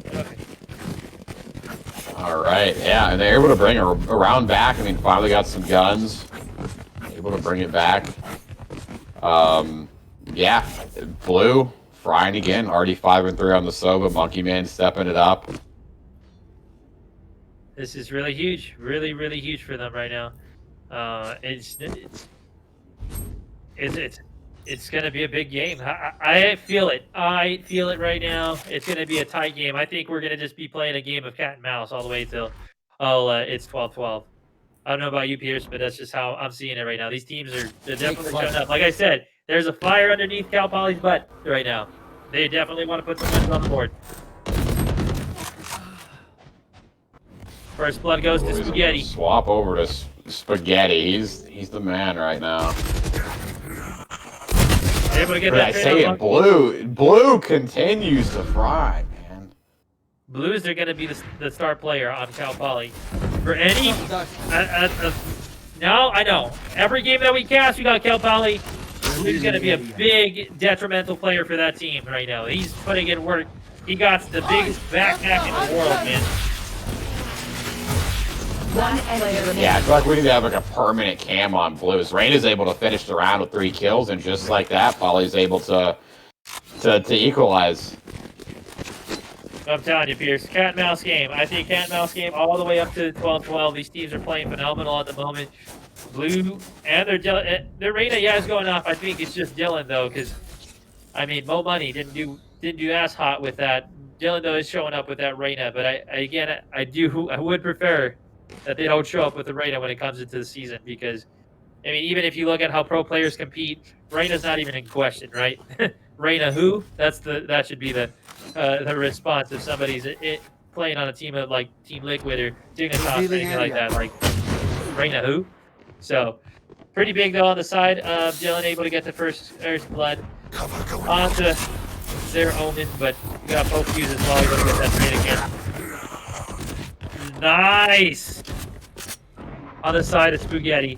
Okay. All right, yeah, and they're able to bring a round back. I mean, finally got some guns. Able to bring it back. Yeah, Blue frying again. Already 5-3 on the Soba. Monkey Man stepping it up. This is really huge, really huge for them right now. It's gonna be a big game. I feel it. I feel it right now. It's gonna be a tight game. I think we're gonna just be playing a game of cat and mouse all the way till it's 12-12. I don't know about you, Pierce, but that's just how I'm seeing it right now. These teams they're definitely showing up. Like I said, there's a fire underneath Cal Poly's butt right now. They definitely want to put some wins on the board. First blood goes to Spaghetti. Swap over to Spaghetti. He's the man right now. Able to get But that I trade say on it, Monkey. Blue continues to fry, man. Blues are going to be the star player on Cal Poly. For any... now, I know. Every game that we cast, we got Cal Poly. Blue's going to be a big detrimental player for that team right now. He's putting in work. He got the biggest backpack in the world, man. One enemy remaining. Yeah, I feel like we need to have like a permanent cam on Blues. Rain is able to finish the round with 3 kills, and just like that, Polly's able to equalize. I'm telling you, Pierce, cat and mouse game. I think cat and mouse game all the way up to 12-12. These teams are playing phenomenal at the moment. Blue and their Reyna, yeah, is going off. I think it's just Dylan though, because I mean, Mo Money didn't do ass hot with that. Dylan though is showing up with that Reyna, but I would prefer that they don't show up with the Reyna when it comes into the season, because I mean, even if you look at how pro players compete, Reyna's not even in question, right? Reyna who? That should be the response if somebody's playing on a team of like Team Liquid or Dignitas or anything like that. Like Reyna who? So pretty big though on the side of Dylan, able to get the first blood onto their Omen, but we got both fuses as well. Able to get that trade again. Nice on the side of Spaghetti.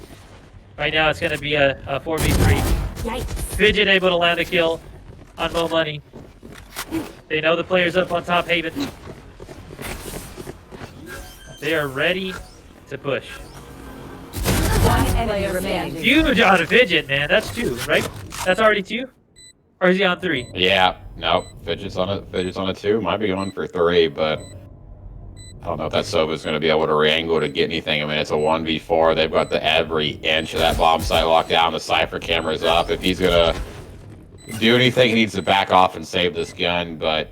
Right now it's going to be a 4v3. Yikes. Fidget able to land a kill on Mo Money. They know the player's up on top Haven. They are ready to push. One enemy remaining. Huge on a Fidget, man. That's 2, right? That's already 2? Or is he on 3? Yeah, nope. Fidget's on it. Fidget's on a 2. Might be going for 3, but I don't know if that Sova's going to be able to re-angle to get anything. I mean, it's a 1v4. They've got every inch of that bomb site locked down. The Cypher camera's up. If he's going to do anything, he needs to back off and save this gun, but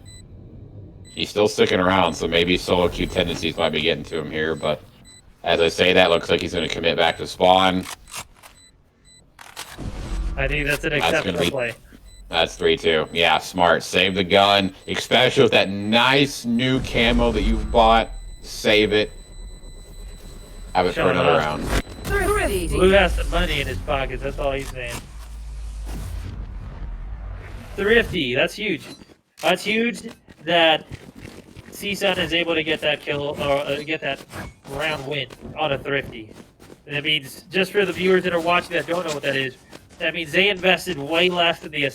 he's still sticking around, so maybe solo queue tendencies might be getting to him here, but as I say that, looks like he's going to commit back to spawn. I think that's an acceptable play. That's 3-2. Yeah, smart. Save the gun, especially with that nice new camo that you've bought. Save it. Have it for another round. Blue has some money in his pockets, that's all he's saying. Thrifty, that's huge. That's huge that CSUN is able to get that kill, or get that round win on a Thrifty. That means, just for the viewers that are watching that don't know what that is, that means they invested way less than the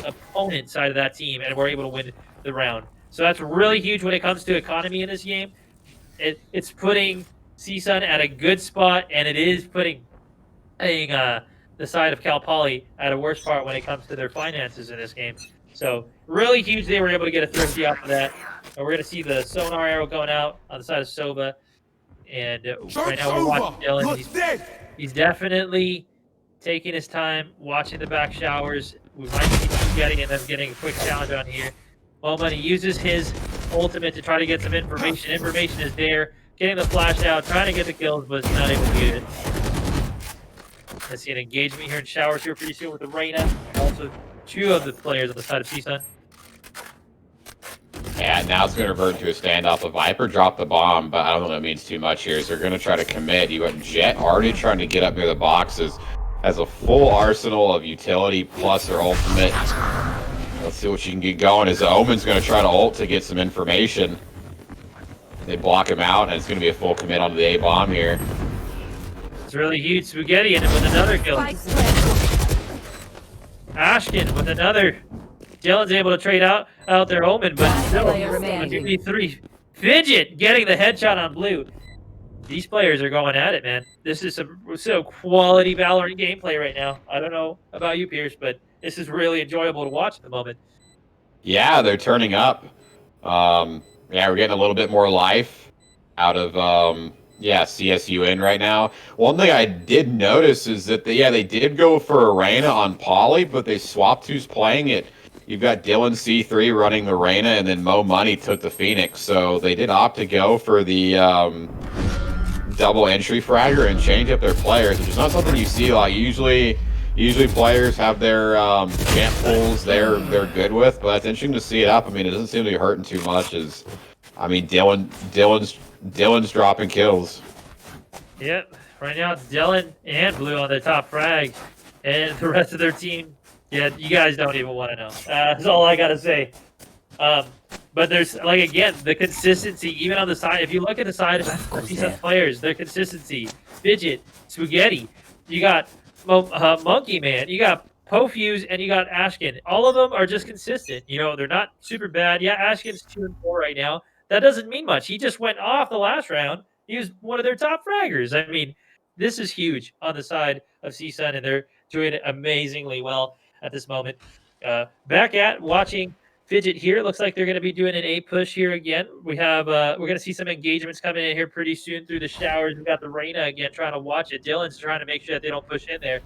opponent side of that team and were able to win the round. So that's really huge when it comes to economy in this game. It's putting CSUN at a good spot, and it is putting the side of Cal Poly at a worse part when it comes to their finances in this game. So really huge they were able to get a Thrifty off of that. And we're going to see the sonar arrow going out on the side of Sova. And right now we're watching Dylan. He's definitely taking his time, watching the back showers. We might see getting and them getting a quick challenge on here. Well, but he uses his ultimate to try to get some information. Information is there. Getting the flash out, trying to get the kills, but not able to get it. Let's see an engagement here in showers here pretty soon with the Reyna. Also, 2 of the players on the side of CSUN. Yeah, now it's going to revert to a standoff. The Viper dropped the bomb, but I don't know if that means too much here. So they're going to try to commit. You got Jet already trying to get up near the boxes. Has a full arsenal of utility plus their ultimate. Let's see what she can get going. As Omen's going to try to ult to get some information. They block him out, and it's going to be a full commit onto the A bomb here. It's really huge. Spaghetti in it with another kill. Ashkin with another. Dylan's able to trade out their Omen, but still, 2v3. Fidget getting the headshot on Blue. These players are going at it, man. This is some quality Valorant gameplay right now. I don't know about you, Pierce, but this is really enjoyable to watch at the moment. Yeah, they're turning up. Yeah, we're getting a little bit more life out of CSUN right now. One thing I did notice is that they did go for Arena on Poly, but they swapped who's playing it. You've got Dylan C3 running the Reyna, and then Mo Money took the Phoenix. So they did opt to go for the double entry fragger and change up their players, which is not something you see a lot. Usually players have their champ pools they're good with, but it's interesting to see it up. I mean, it doesn't seem to be hurting too much. Dylan's dropping kills. Yep, right now it's Dylan and Blue on their top frag, and the rest of their team. Yeah, you guys don't even want to know. That's all I gotta say. But there's, like, again, the consistency, even on the side. If you look at the side of these players, their consistency. Fidget, Spaghetti, you got Monkey Man, you got Pofuse, and you got Ashkin. All of them are just consistent. You know, they're not super bad. Yeah, Ashkin's 2-4 right now. That doesn't mean much. He just went off the last round. He was one of their top fraggers. I mean, this is huge on the side of CSUN, and they're doing it amazingly well at this moment. Back at watching Fidget here. It looks like they're going to be doing an A push here again. We have we're going to see some engagements coming in here pretty soon through the showers. We've got the Reyna again trying to watch it. Dylan's trying to make sure that they don't push in there.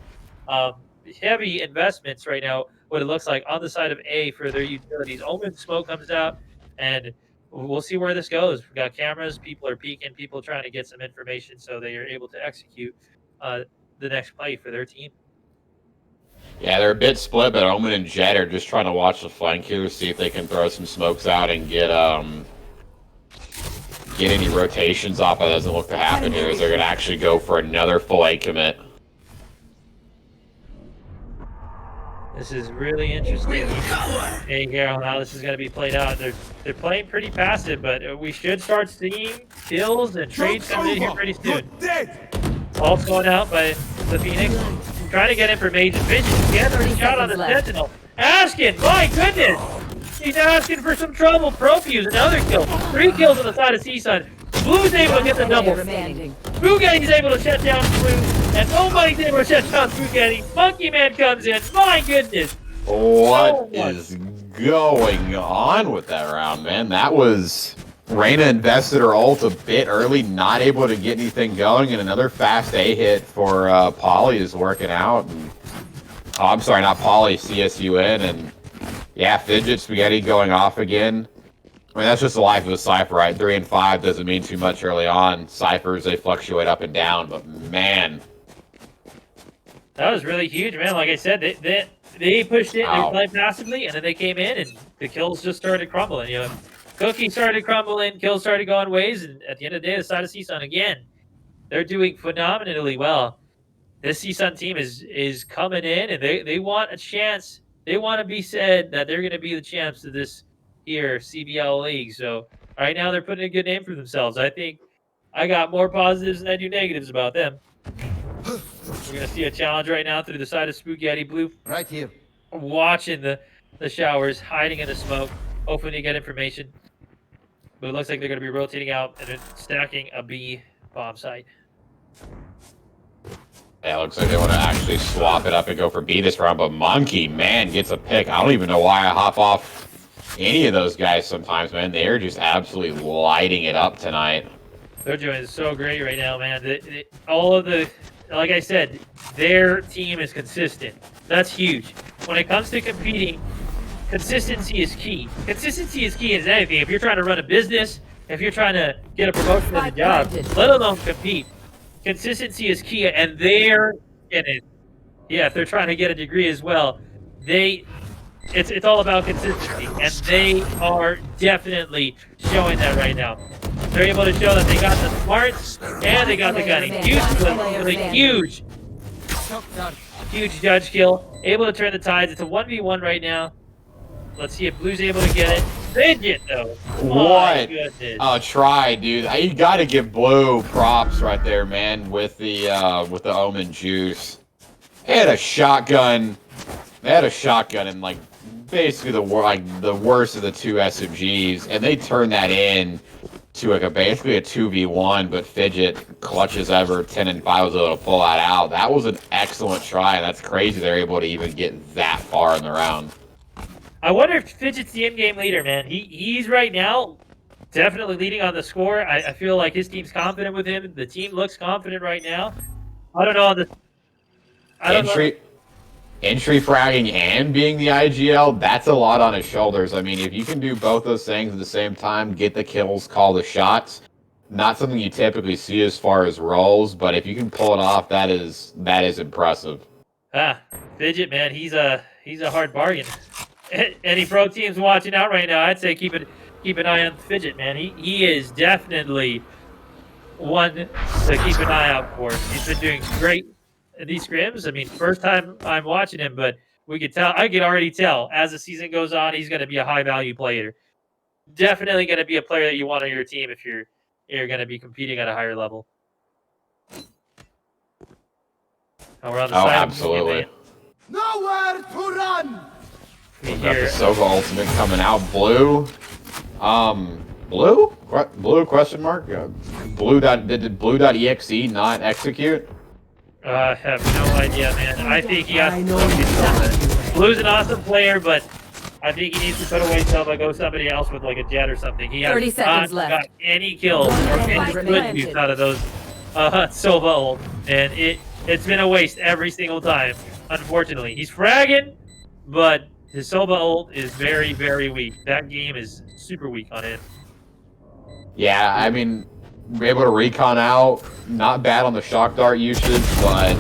Heavy investments right now, what it looks like on the side of A for their utilities. Omen smoke comes out, and we'll see where this goes. We've got cameras, people are peeking, people trying to get some information so they are able to execute the next play for their team. Yeah, they're a bit split, but Omen and Jet are just trying to watch the flank here, see if they can throw some smokes out and get any rotations off. That doesn't look to happen here, as they're going to actually go for another full A commit. This is really interesting. Hey, Carol, how this is going to be played out. They're playing pretty passive, but we should start seeing kills and trades coming in here pretty soon. Pulse going out by the Phoenix. Trying to get information. Vision together and shot on the Sentinel. Asking, my goodness! He's asking for some trouble. Profuse, another kill. 3 kills on the side of CSUN. Blue's able to get the double. Spaghetti's able to shut down Blue. And nobody's able to shut down Spaghetti. Monkey Man comes in. My goodness. What is going on with that round, man? That was... Reyna invested her ult a bit early, not able to get anything going, and another fast A hit for Polly is working out. And, oh, I'm sorry, not Polly, CSUN, and yeah, Fidget Spaghetti going off again. I mean, that's just the life of a Cypher, right? 3 and 5 doesn't mean too much early on. Cyphers, they fluctuate up and down, but man. That was really huge, man. Like I said, they pushed it, they played passively, and then they came in, and the kills just started crumbling, you know. Cookie started crumbling, kills started going ways, and at the end of the day, the side of CSUN, again, they're doing phenomenally well. This CSUN team is coming in, and they want a chance. They want to be said that they're going to be the champs of this here CVL league. So right now, they're putting a good name for themselves. I think I got more positives than I do negatives about them. We're going to see a challenge right now through the side of Spaghetti. Blue Right here. watching the showers, hiding in the smoke, hoping to get information. But it looks like they're going to be rotating out and then stacking a B bomb site. Yeah, it looks like they want to actually swap it up and go for B this round, but Monkey, man, gets a pick. I don't even know why I hop off any of those guys sometimes, man. They're just absolutely lighting it up tonight. They're doing so great right now, man. All of the, like I said, their team is consistent. That's huge. When it comes to competing, consistency is key. Consistency is key in anything. If you're trying to run a business, if you're trying to get a promotion in a job, let alone compete, consistency is key. And they're in it. Yeah, if they're trying to get a degree as well, it's all about consistency, and they are definitely showing that right now. They're able to show that they got the smarts and they got the gunning. Huge judge kill. Able to turn the tides. It's a 1v1 right now. Let's see if Blue's able to get it. Fidget, though. What? Oh, try, dude. You got to give Blue props right there, man, with the Omen juice. They had a shotgun. They had a shotgun in, like, basically the worst of the two SMGs, and they turned that in to like basically a 2v1, but Fidget, clutch as ever, 10 and 5 was able to pull that out. That was an excellent try, and that's crazy they're able to even get that far in the round. I wonder if Fidget's the in-game leader, man. He's right now definitely leading on the score. I feel like his team's confident with him. The team looks confident right now. I don't know. Entry fragging and being the IGL, that's a lot on his shoulders. I mean, if you can do both those things at the same time, get the kills, call the shots, not something you typically see as far as roles, but if you can pull it off, that is impressive. Fidget, man, he's a hard bargain. Any pro teams watching out right now, I'd say keep an eye on Fidget, man. He is definitely one to keep an eye out for. He's been doing great in these scrims. I mean, first time I'm watching him, but I could already tell as the season goes on, he's going to be a high value player. Definitely going to be a player that you want on your team if you're going to be competing at a higher level. Oh, we're on the side absolutely. Nowhere to run. We got the Sova ultimate coming out. Blue? Blue? Question mark? Did Blue.exe not execute? I have no idea, man. I think he has to go. Blue's an awesome player, but I think he needs to put away Sova, go somebody else with like a jet or something. He has 30 seconds not left. got any kills or any good use out of those Sova ult, and it's been a waste every single time. Unfortunately, he's fragging, but his Sova ult is very, very weak. That game is super weak on it. Yeah, I mean, we're able to recon out. Not bad on the shock dart usage, but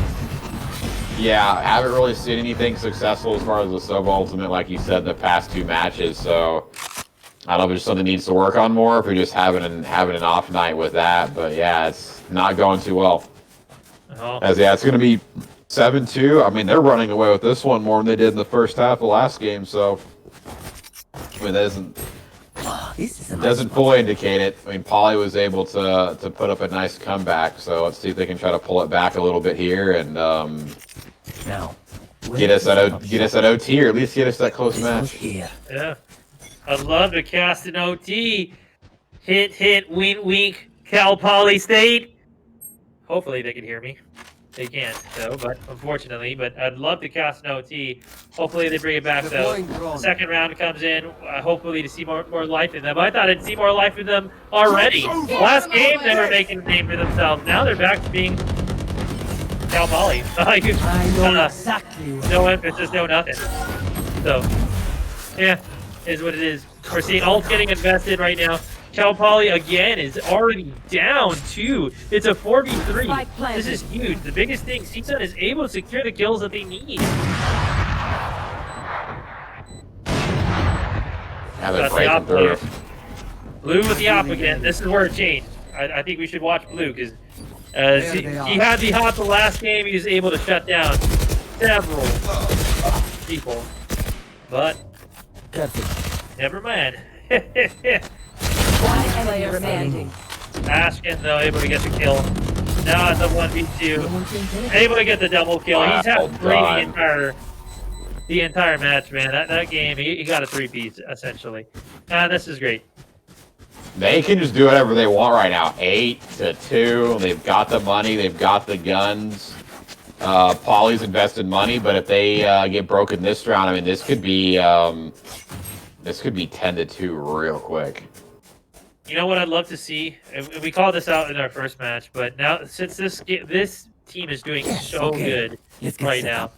yeah, I haven't really seen anything successful as far as the Sova ultimate, like you said, the past two matches. So I don't know if it's something needs to work on more, if you're just having an off night with that. But yeah, it's not going too well. Oh. It's going to be 7-2. I mean, they're running away with this one more than they did in the first half of last game. So I mean, that doesn't fully indicate it. I mean, Polly was able to put up a nice comeback, so let's see if they can try to pull it back a little bit here and Now, get us that OT, or at least get us that close match. Here. Yeah. I'd love to cast an OT. Hit, wink, wink, Cal Poly State. Hopefully they can hear me. They can't, though, but unfortunately. But I'd love to cast an OT. Hopefully they bring it back, though. Deploying The drone. second round comes in, hopefully to see more life in them. I thought I'd see more life in them already. Last game, they were making a name for themselves. Now they're back to being Cal Poly. I know exactly what No emphasis, no nothing. So, yeah, is what it is. We're seeing ult getting invested right now. Cal Poly again is already down 2. It's a 4v3. Spike planted. This is huge. The biggest thing, CSUN is able to secure the kills that they need. Now they're That's the breaking op through. player. Blue with the op again. This is where it changed. I think we should watch Blue because he had the hop the last game. He was able to shut down several people. But never mind. One player remaining. Ashkin though able to get the kill. Now it's a 1v2. Able to get the double kill. He's had three the entire match, man. That game, he got a 3-piece essentially. This is great. They can just do whatever they want right now. 8-2. They've got the money. They've got the guns. Poly's invested money, but if they get broken this round, I mean, this could be 10-2 real quick. You know what I'd love to see? And we called this out in our first match, but now since this team is doing so good right now,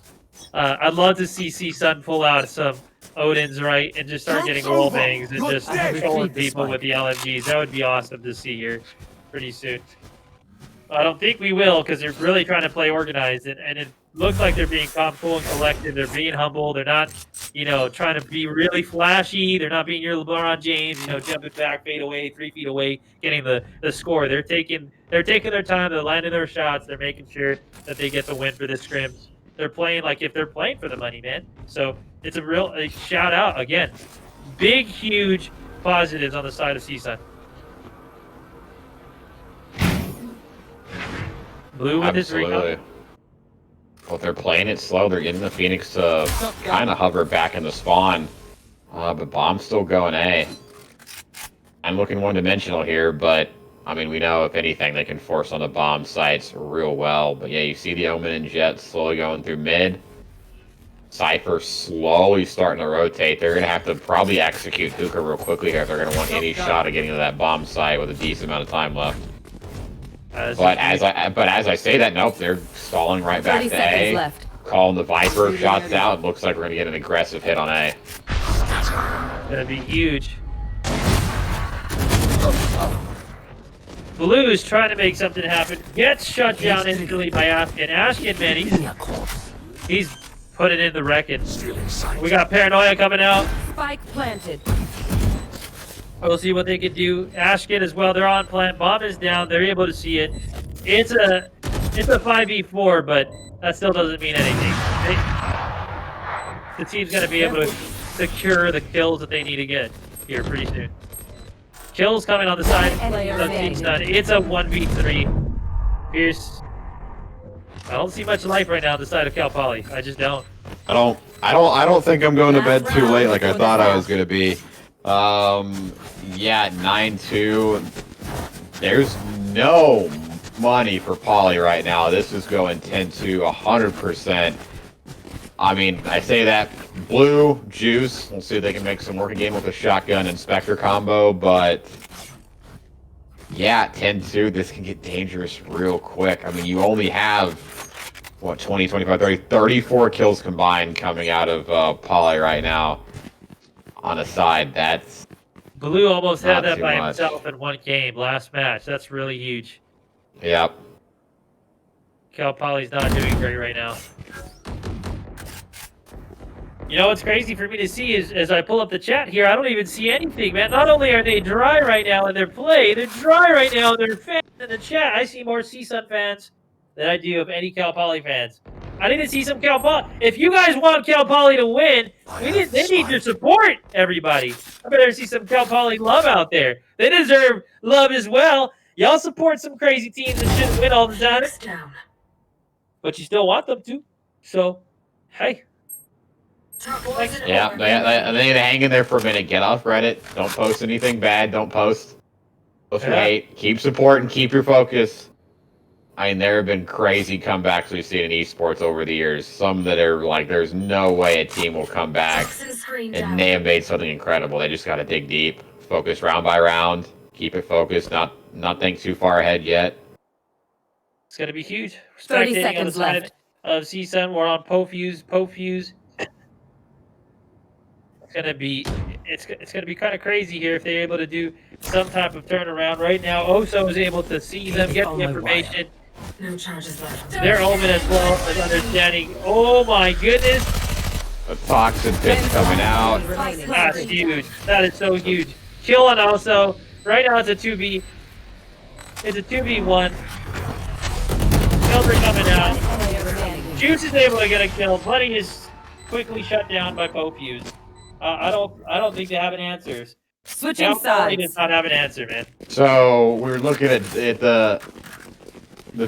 I'd love to see CSUN pull out some Odins, right, and just start getting wall bangs and just controlling people with the LMGs. That would be awesome to see here pretty soon. I don't think we will because they're really trying to play organized, and it looks like they're being calm, cool, and collected. They're being humble. They're not, trying to be really flashy. They're not being your LeBron James, jumping back, fade away, 3 feet away, getting the score. They're taking their time. They're landing their shots. They're making sure that they get the win for this scrims. They're playing like if they're playing for the money, man. So it's a shout out again. Big, huge positives on the side of CSUN. Blue with his Absolutely. recon. Well, they're playing it slow. They're getting the Phoenix to kind of hover back in the spawn. But Bomb's still going A. I'm looking one-dimensional here, but, I mean, we know, if anything, they can force on the bomb sites real well. But, yeah, you see the Omen and Jet slowly going through mid. Cypher slowly starting to rotate. They're going to have to probably execute Hookah real quickly here if they're going to want any shot at getting to that bomb site with a decent amount of time left. But as I say that, nope, they're stalling right back 30 to seconds A. left. Calling the Viper shots out. It looks like we're going to get an aggressive hit on A. That'd be huge. Blue's trying to make something happen. Gets shut down instantly by Ashkin. Ashkin, man, he's putting in the wrecking. We got Paranoia coming out. Spike planted. We'll see what they can do. Ashkin as well. They're on plant. Bomb is down. They're able to see it. It's a 5v4, but that still doesn't mean anything. The team's gonna be able to secure the kills that they need to get here pretty soon. Kills coming on the side of CSUN. It's a 1v3. Pierce. I don't see much life right now on the side of Cal Poly. I just don't. I don't think I'm going to bed too late like I thought I was going to be. Yeah, 9-2. There's no money for Poly right now. This is going 10-2, 100%. I mean, I say that. Blue, Juice. We'll see if they can make some working game with a shotgun and Spectre combo, but yeah, 10-2. This can get dangerous real quick. I mean, you only have, what, 20, 25, 30, 34 kills combined coming out of Poly right now on a side. That's Blue almost had not that too by much. himself in one game last match. That's really huge. Yep. Cal Poly's not doing great right now. You know what's crazy for me to see is as I pull up the chat here, I don't even see anything, man. Not only are they dry right now in their play, they're dry right now in their fans in the chat. I see more CSUN fans than I do of any Cal Poly fans. I need to see some Cal Poly. If you guys want Cal Poly to win, they need your support, everybody. I better see some Cal Poly love out there. They deserve love as well. Y'all support some crazy teams that shouldn't win all the time, but you still want them to. So, hey. Yeah, they need to hang in there for a minute. Get off Reddit. Don't post anything bad. Don't post. Post your hate. Keep support and keep your focus. I mean, there have been crazy comebacks we've seen in esports over the years. Some that are like, there's no way a team will come back, and they have made something incredible. They just got to dig deep, focus round by round, keep it focused, not think too far ahead yet. It's gonna be huge. 30 Spectating on the seconds side left. of CSUN. We're on Pofuse. It's gonna be kind of crazy here if they're able to do some type of turnaround. Right now, Oso is able to see them, get the information. No charges left. They're open as well as understanding. Oh my goodness, A toxic pitch coming out. that's huge. That is so huge. Kill on Oso. Right now it's a 2v. It's a 2v1. Kills are coming out. Juice is able to get a kill. Buddy is quickly shut down by Pofuse. I don't think they have an answer. Switching Cal does sides. not have an answer, man. So we're looking at the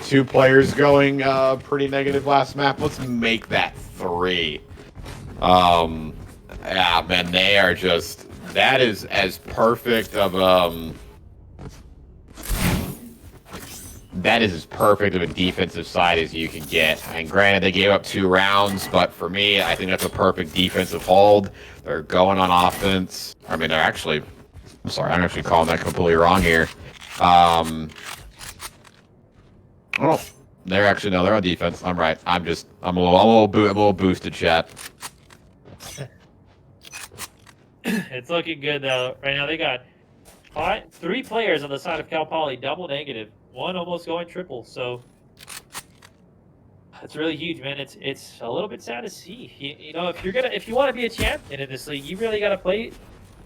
two players going pretty negative last map. Let's make that 3. Yeah, man, they are just, that is as perfect of that is as perfect of a defensive side as you can get. And granted, they gave up 2 rounds, but for me, I think that's a perfect defensive hold. They're going on offense. I mean, they're actually, I'm sorry, I'm actually calling that completely wrong here. Oh, they're actually, no, they're on defense. I'm right. I'm a little boosted, chat. It's looking good though. Right now they got 3 players on the side of Cal Poly, double negative. 1 almost going triple. So it's really huge, man. It's a little bit sad to see. You know, if you want to be a champion in this league, you really got to play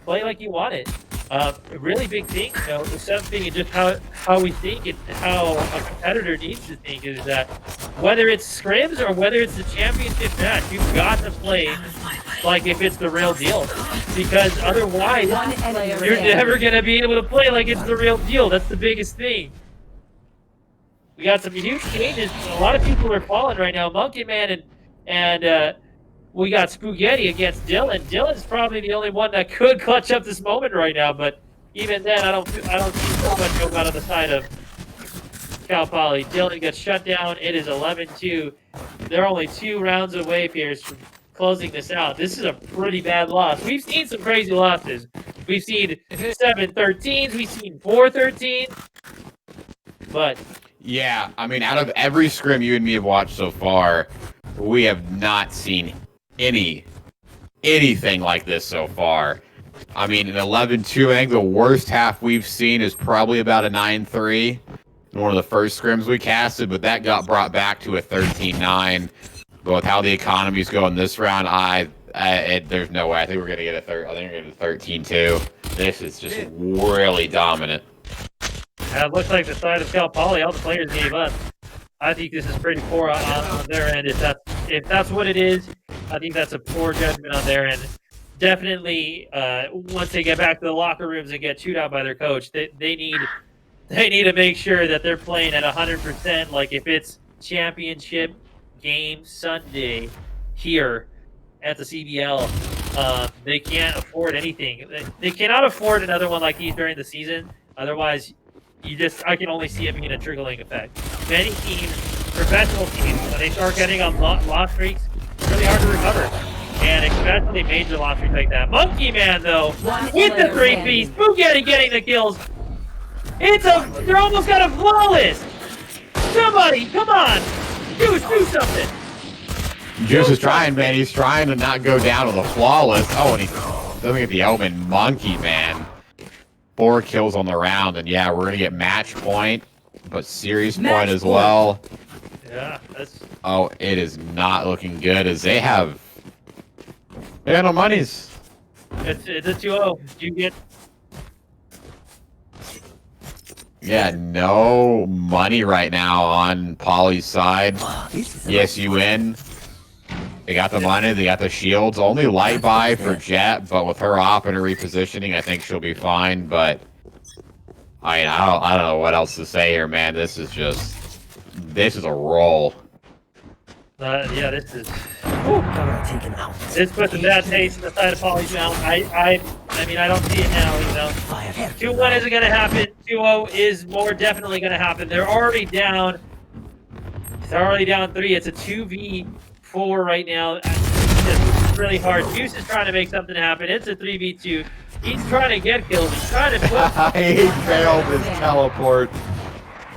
like you want it. A really big thing, you know, something just how we think and how a competitor needs to think is that whether it's scrims or whether it's the championship match, you've got to play like if it's the real deal, because otherwise you're never gonna be able to play like it's the real deal. That's the biggest thing. We got some huge changes. A lot of people are falling right now. Monkey Man and we got Spaghetti against Dylan. Dylan's probably the only one that could clutch up this moment right now, but even then, I don't see so much hope out of the side of Cal Poly. Dylan gets shut down. It is 11-2. They're only 2 rounds away, Pierce, from closing this out. This is a pretty bad loss. We've seen some crazy losses. We've seen 7-13s. We've seen 4-13. But Yeah, I mean, out of every scrim you and me have watched so far, we have not seen anything like this so far. I mean, an 11-2, I think the worst half we've seen is probably about a 9-3 in one of the first scrims we casted, but that got brought back to a 13-9. But with how the economy's going this round, there's no way. I think we're gonna get I think we're gonna get a 13-2. This is just really dominant. it looks like the side of Cal Poly, all the players gave up. I think this is pretty poor on their end. If that's what it is, I think that's a poor judgment on their end. Definitely, once they get back to the locker rooms and get chewed out by their coach, they need to make sure that they're playing at 100%. Like if it's championship game Sunday here at the CVL, they can't afford anything. They cannot afford another one like these during the season. Otherwise, I can only see it being a trickling effect. Many teams, professional teams, when they start getting on loss streaks, it's really hard to recover. And especially major loss streaks like that. Monkey Man, though, with the 3-piece, Spaghetti getting the kills. They're almost got a flawless. Somebody, come on, do something. Juice is trying, man. He's trying to not go down with a flawless. Oh, and he doesn't get the open. Monkey Man. 4 kills on the round, and yeah, we're gonna get match point, but series point as well. Yeah, that's. Oh, it is not looking good as they have no monies. It's a 2-0. You get. Yeah, no money right now on Poly's side. Yes, you win. They got the money, they got the shields. Only light buy for Jet, but with her off and her repositioning, I think she'll be fine. But I mean, I don't know what else to say here, man. This is a roll. Yeah, this is. Taken out. This puts a bad taste in the side of Poly's mouth. I mean, I don't see it now. You know, 2-1 isn't gonna happen. 2-0 is more definitely gonna happen. They're already down They're already down 3. It's a 2v4 right now. It's really hard. Juice is trying to make something happen. It's a 3v2. He's trying to get kills. He's trying to put... He failed his teleport.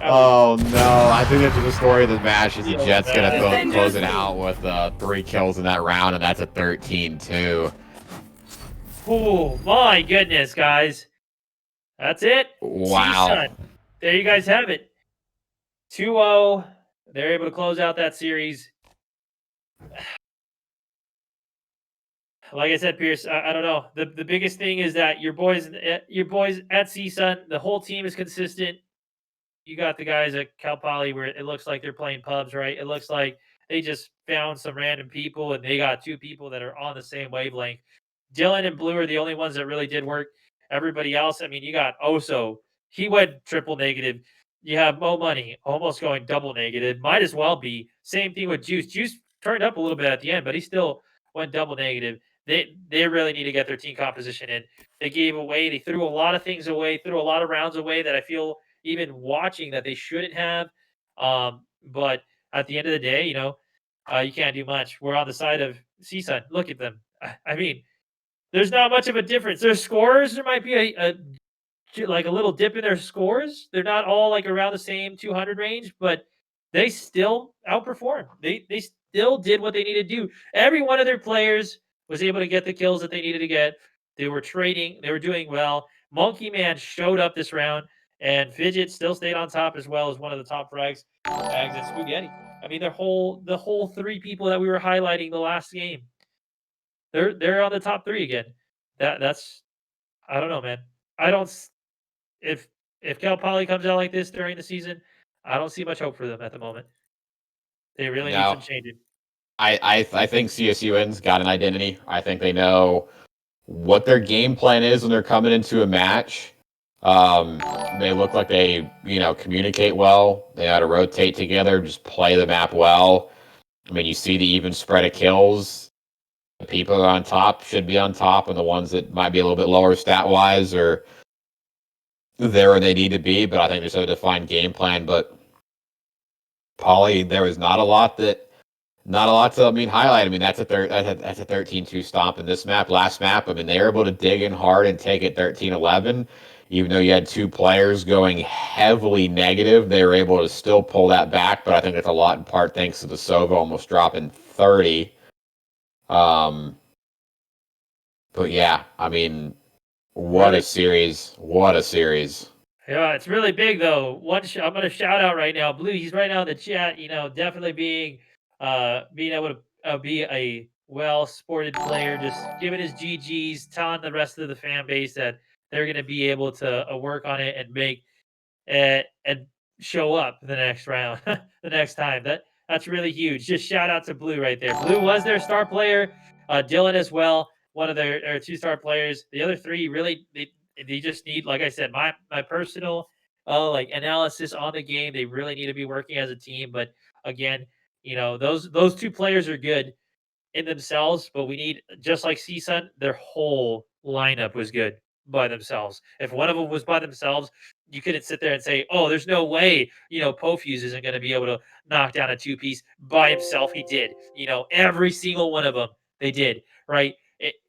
Oh no, I think that's the story of the match is the Jets gonna close it out with 3 kills in that round, and that's a 13-2. Oh my goodness, guys. That's it. Wow. CSUN. There you guys have it. 2-0. They're able to close out that series. Like I said, Pierce, I don't know. The biggest thing is that your boys at CSUN, the whole team is consistent. You got the guys at Cal Poly where it looks like they're playing pubs, right? It looks like they just found some random people and they got 2 people that are on the same wavelength. Dylan and Blue are the only ones that really did work. Everybody else, I mean, you got Oso. He went triple negative. You have Mo Money almost going double negative. Might as well be. Same thing with Juice. Juice turned up a little bit at the end, but he still went double negative. They really need to get their team composition in. They threw a lot of things away, threw a lot of rounds away that I feel even watching that they shouldn't have. But at the end of the day, you can't do much. We're on the side of CSUN. Look at them. I mean, there's not much of a difference. Their scores, there might be a little dip in their scores. They're not all like around the same 200 range, but they still outperformed. They still did what they needed to do. Every one of their players was able to get the kills that they needed to get. They were trading. They were doing well. Monkey Man showed up this round, and Fidget still stayed on top as well as one of the top frags and Spaghetti. I mean, the whole 3 people that we were highlighting the last game, they're on the top 3 again. That's I don't know, man. I don't if Cal Poly comes out like this during the season, I don't see much hope for them at the moment. They really need some changing. I think CSUN's got an identity. I think they know what their game plan is when they're coming into a match. They look like they, communicate well. They know how to rotate together, just play the map well. I mean, you see the even spread of kills. The people on top should be on top, and the ones that might be a little bit lower stat-wise are there where they need to be. But I think there's a defined game plan. But Poly, there was not a lot to highlight. I mean, that's a 13-2 stomp in this map. Last map, I mean, they were able to dig in hard and take it 13-11. Even though you had 2 players going heavily negative, they were able to still pull that back. But I think that's a lot in part thanks to the Sova almost dropping 30. But yeah, I mean, what a series! What a series! Yeah, it's really big though. I'm going to shout out right now, Blue. He's right now in the chat. Definitely being able to be a well-sported player, just giving his GGs, telling the rest of the fan base that they're going to be able to work on it and make and show up the next round, the next time. That's really huge. Just shout out to Blue right there. Blue was their star player. Dylan as well, one of their 2-star players. The other 3 really they just need, like I said, my personal analysis on the game. They really need to be working as a team. But again, those 2 players are good in themselves, but we need, just like CSUN, their whole lineup was good by themselves. If one of them was by themselves, you couldn't sit there and say, "Oh, there's no way, Pofuse isn't going to be able to knock down a 2-piece by himself." He did. Every single one of them, they did, right?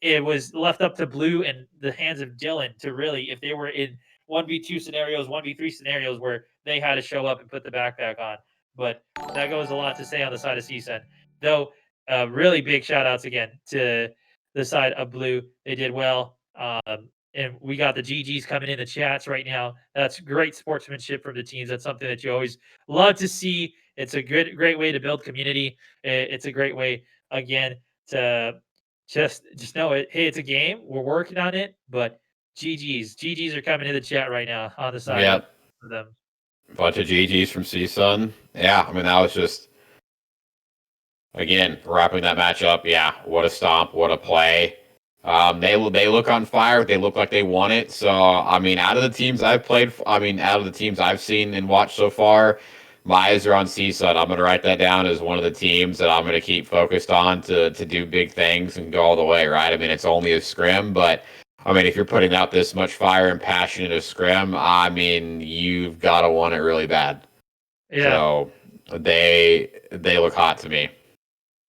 It was left up to Blue and the hands of Dylan to really, if they were in 1v2 scenarios, 1v3 scenarios where they had to show up and put the backpack on. But that goes a lot to say on the side of CSUN. Though, really big shout outs again to the side of Blue. They did well. And we got the GGs coming in the chats right now. That's great sportsmanship from the teams. That's something that you always love to see. It's a great way to build community. It's a great way, again, to just know it. Hey, it's a game. We're working on it, but GGs are coming in the chat right now on the side of them. Bunch of GGs from CSUN. Yeah, I mean, that was just, again, wrapping that match up. Yeah, what a stomp, what a play. They look on fire. They look like they won it. So, I mean, out of the teams I've seen and watched so far, my eyes are on CSUN. I'm going to write that down as one of the teams that I'm going to keep focused on to do big things and go all the way, right? I mean, it's only a scrim, but I mean, if you're putting out this much fire and passion in a scrim, I mean, you've got to want it really bad. Yeah. So, They look hot to me.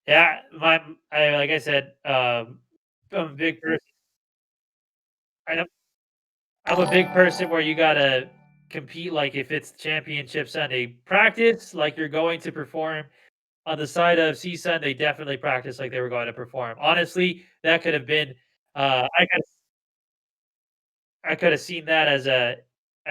Yeah, like I said, I'm a big person. I'm a big person where you gotta compete. Like if it's championship Sunday, practice like you're going to perform. On the side of CSUN, they definitely practiced like they were going to perform. Honestly, that could have been. I could have seen that as a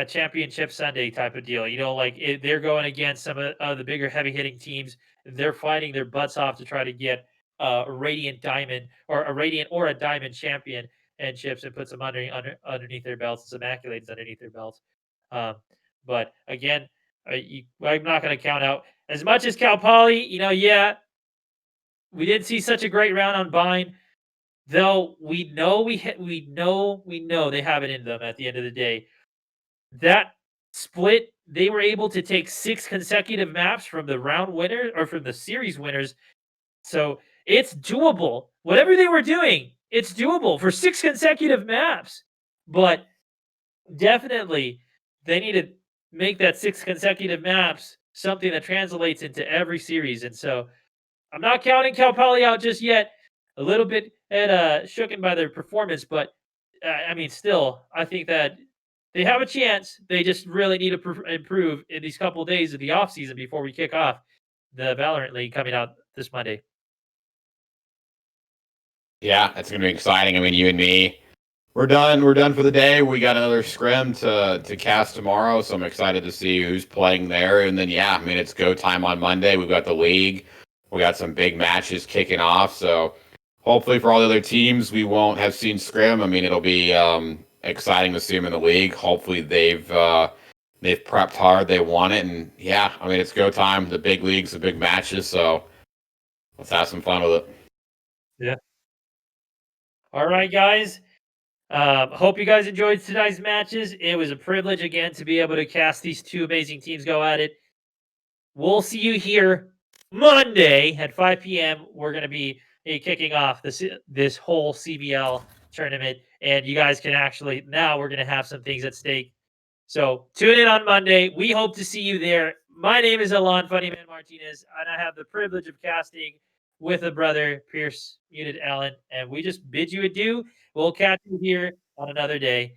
championship Sunday type of deal. You know, like they're going against some of the bigger heavy hitting teams. They're fighting their butts off to try to get a radiant diamond or a radiant or a diamond champion and chips and put some underneath their belts, some accolades underneath their belts. Um, but again, I'm not going to count out as much as Cal Poly. You know, yeah, we didn't see such a great round on Vine. Though we know we know they have it in them at the end of the day. That split, they were able to take 6 consecutive maps from the round winner or from the series winners. So it's doable. Whatever they were doing, it's doable for 6 consecutive maps. But definitely they need to make that 6 consecutive maps something that translates into every series. And so I'm not counting Cal Poly out just yet. A little bit shooken by their performance, but I mean, still, I think that they have a chance. They just really need to improve in these couple of days of the off season before we kick off the Valorant League coming out this Monday. Yeah, it's gonna be exciting. I mean, you and me, we're done. We're done for the day. We got another scrim to cast tomorrow, so I'm excited to see who's playing there. And then yeah, I mean, it's go time on Monday. We've got the league. We got some big matches kicking off. So hopefully for all the other teams, we won't have seen scrim. I mean, it'll be exciting to see them in the league. Hopefully they've prepped hard. They want it, and yeah, I mean, it's go time. The big leagues, the big matches. So let's have some fun with it. Yeah. All right, guys. Hope you guys enjoyed tonight's matches. It was a privilege again to be able to cast these two amazing teams go at it. We'll see you here Monday at 5 p.m. We're going to be kicking off this whole CVL tournament, and you guys can actually now we're going to have some things at stake. So tune in on Monday. We hope to see you there. My name is Alon Funnyman Martinez, and I have the privilege of casting with a brother, Pierce Muted Allen, and we just bid you adieu. We'll catch you here on another day.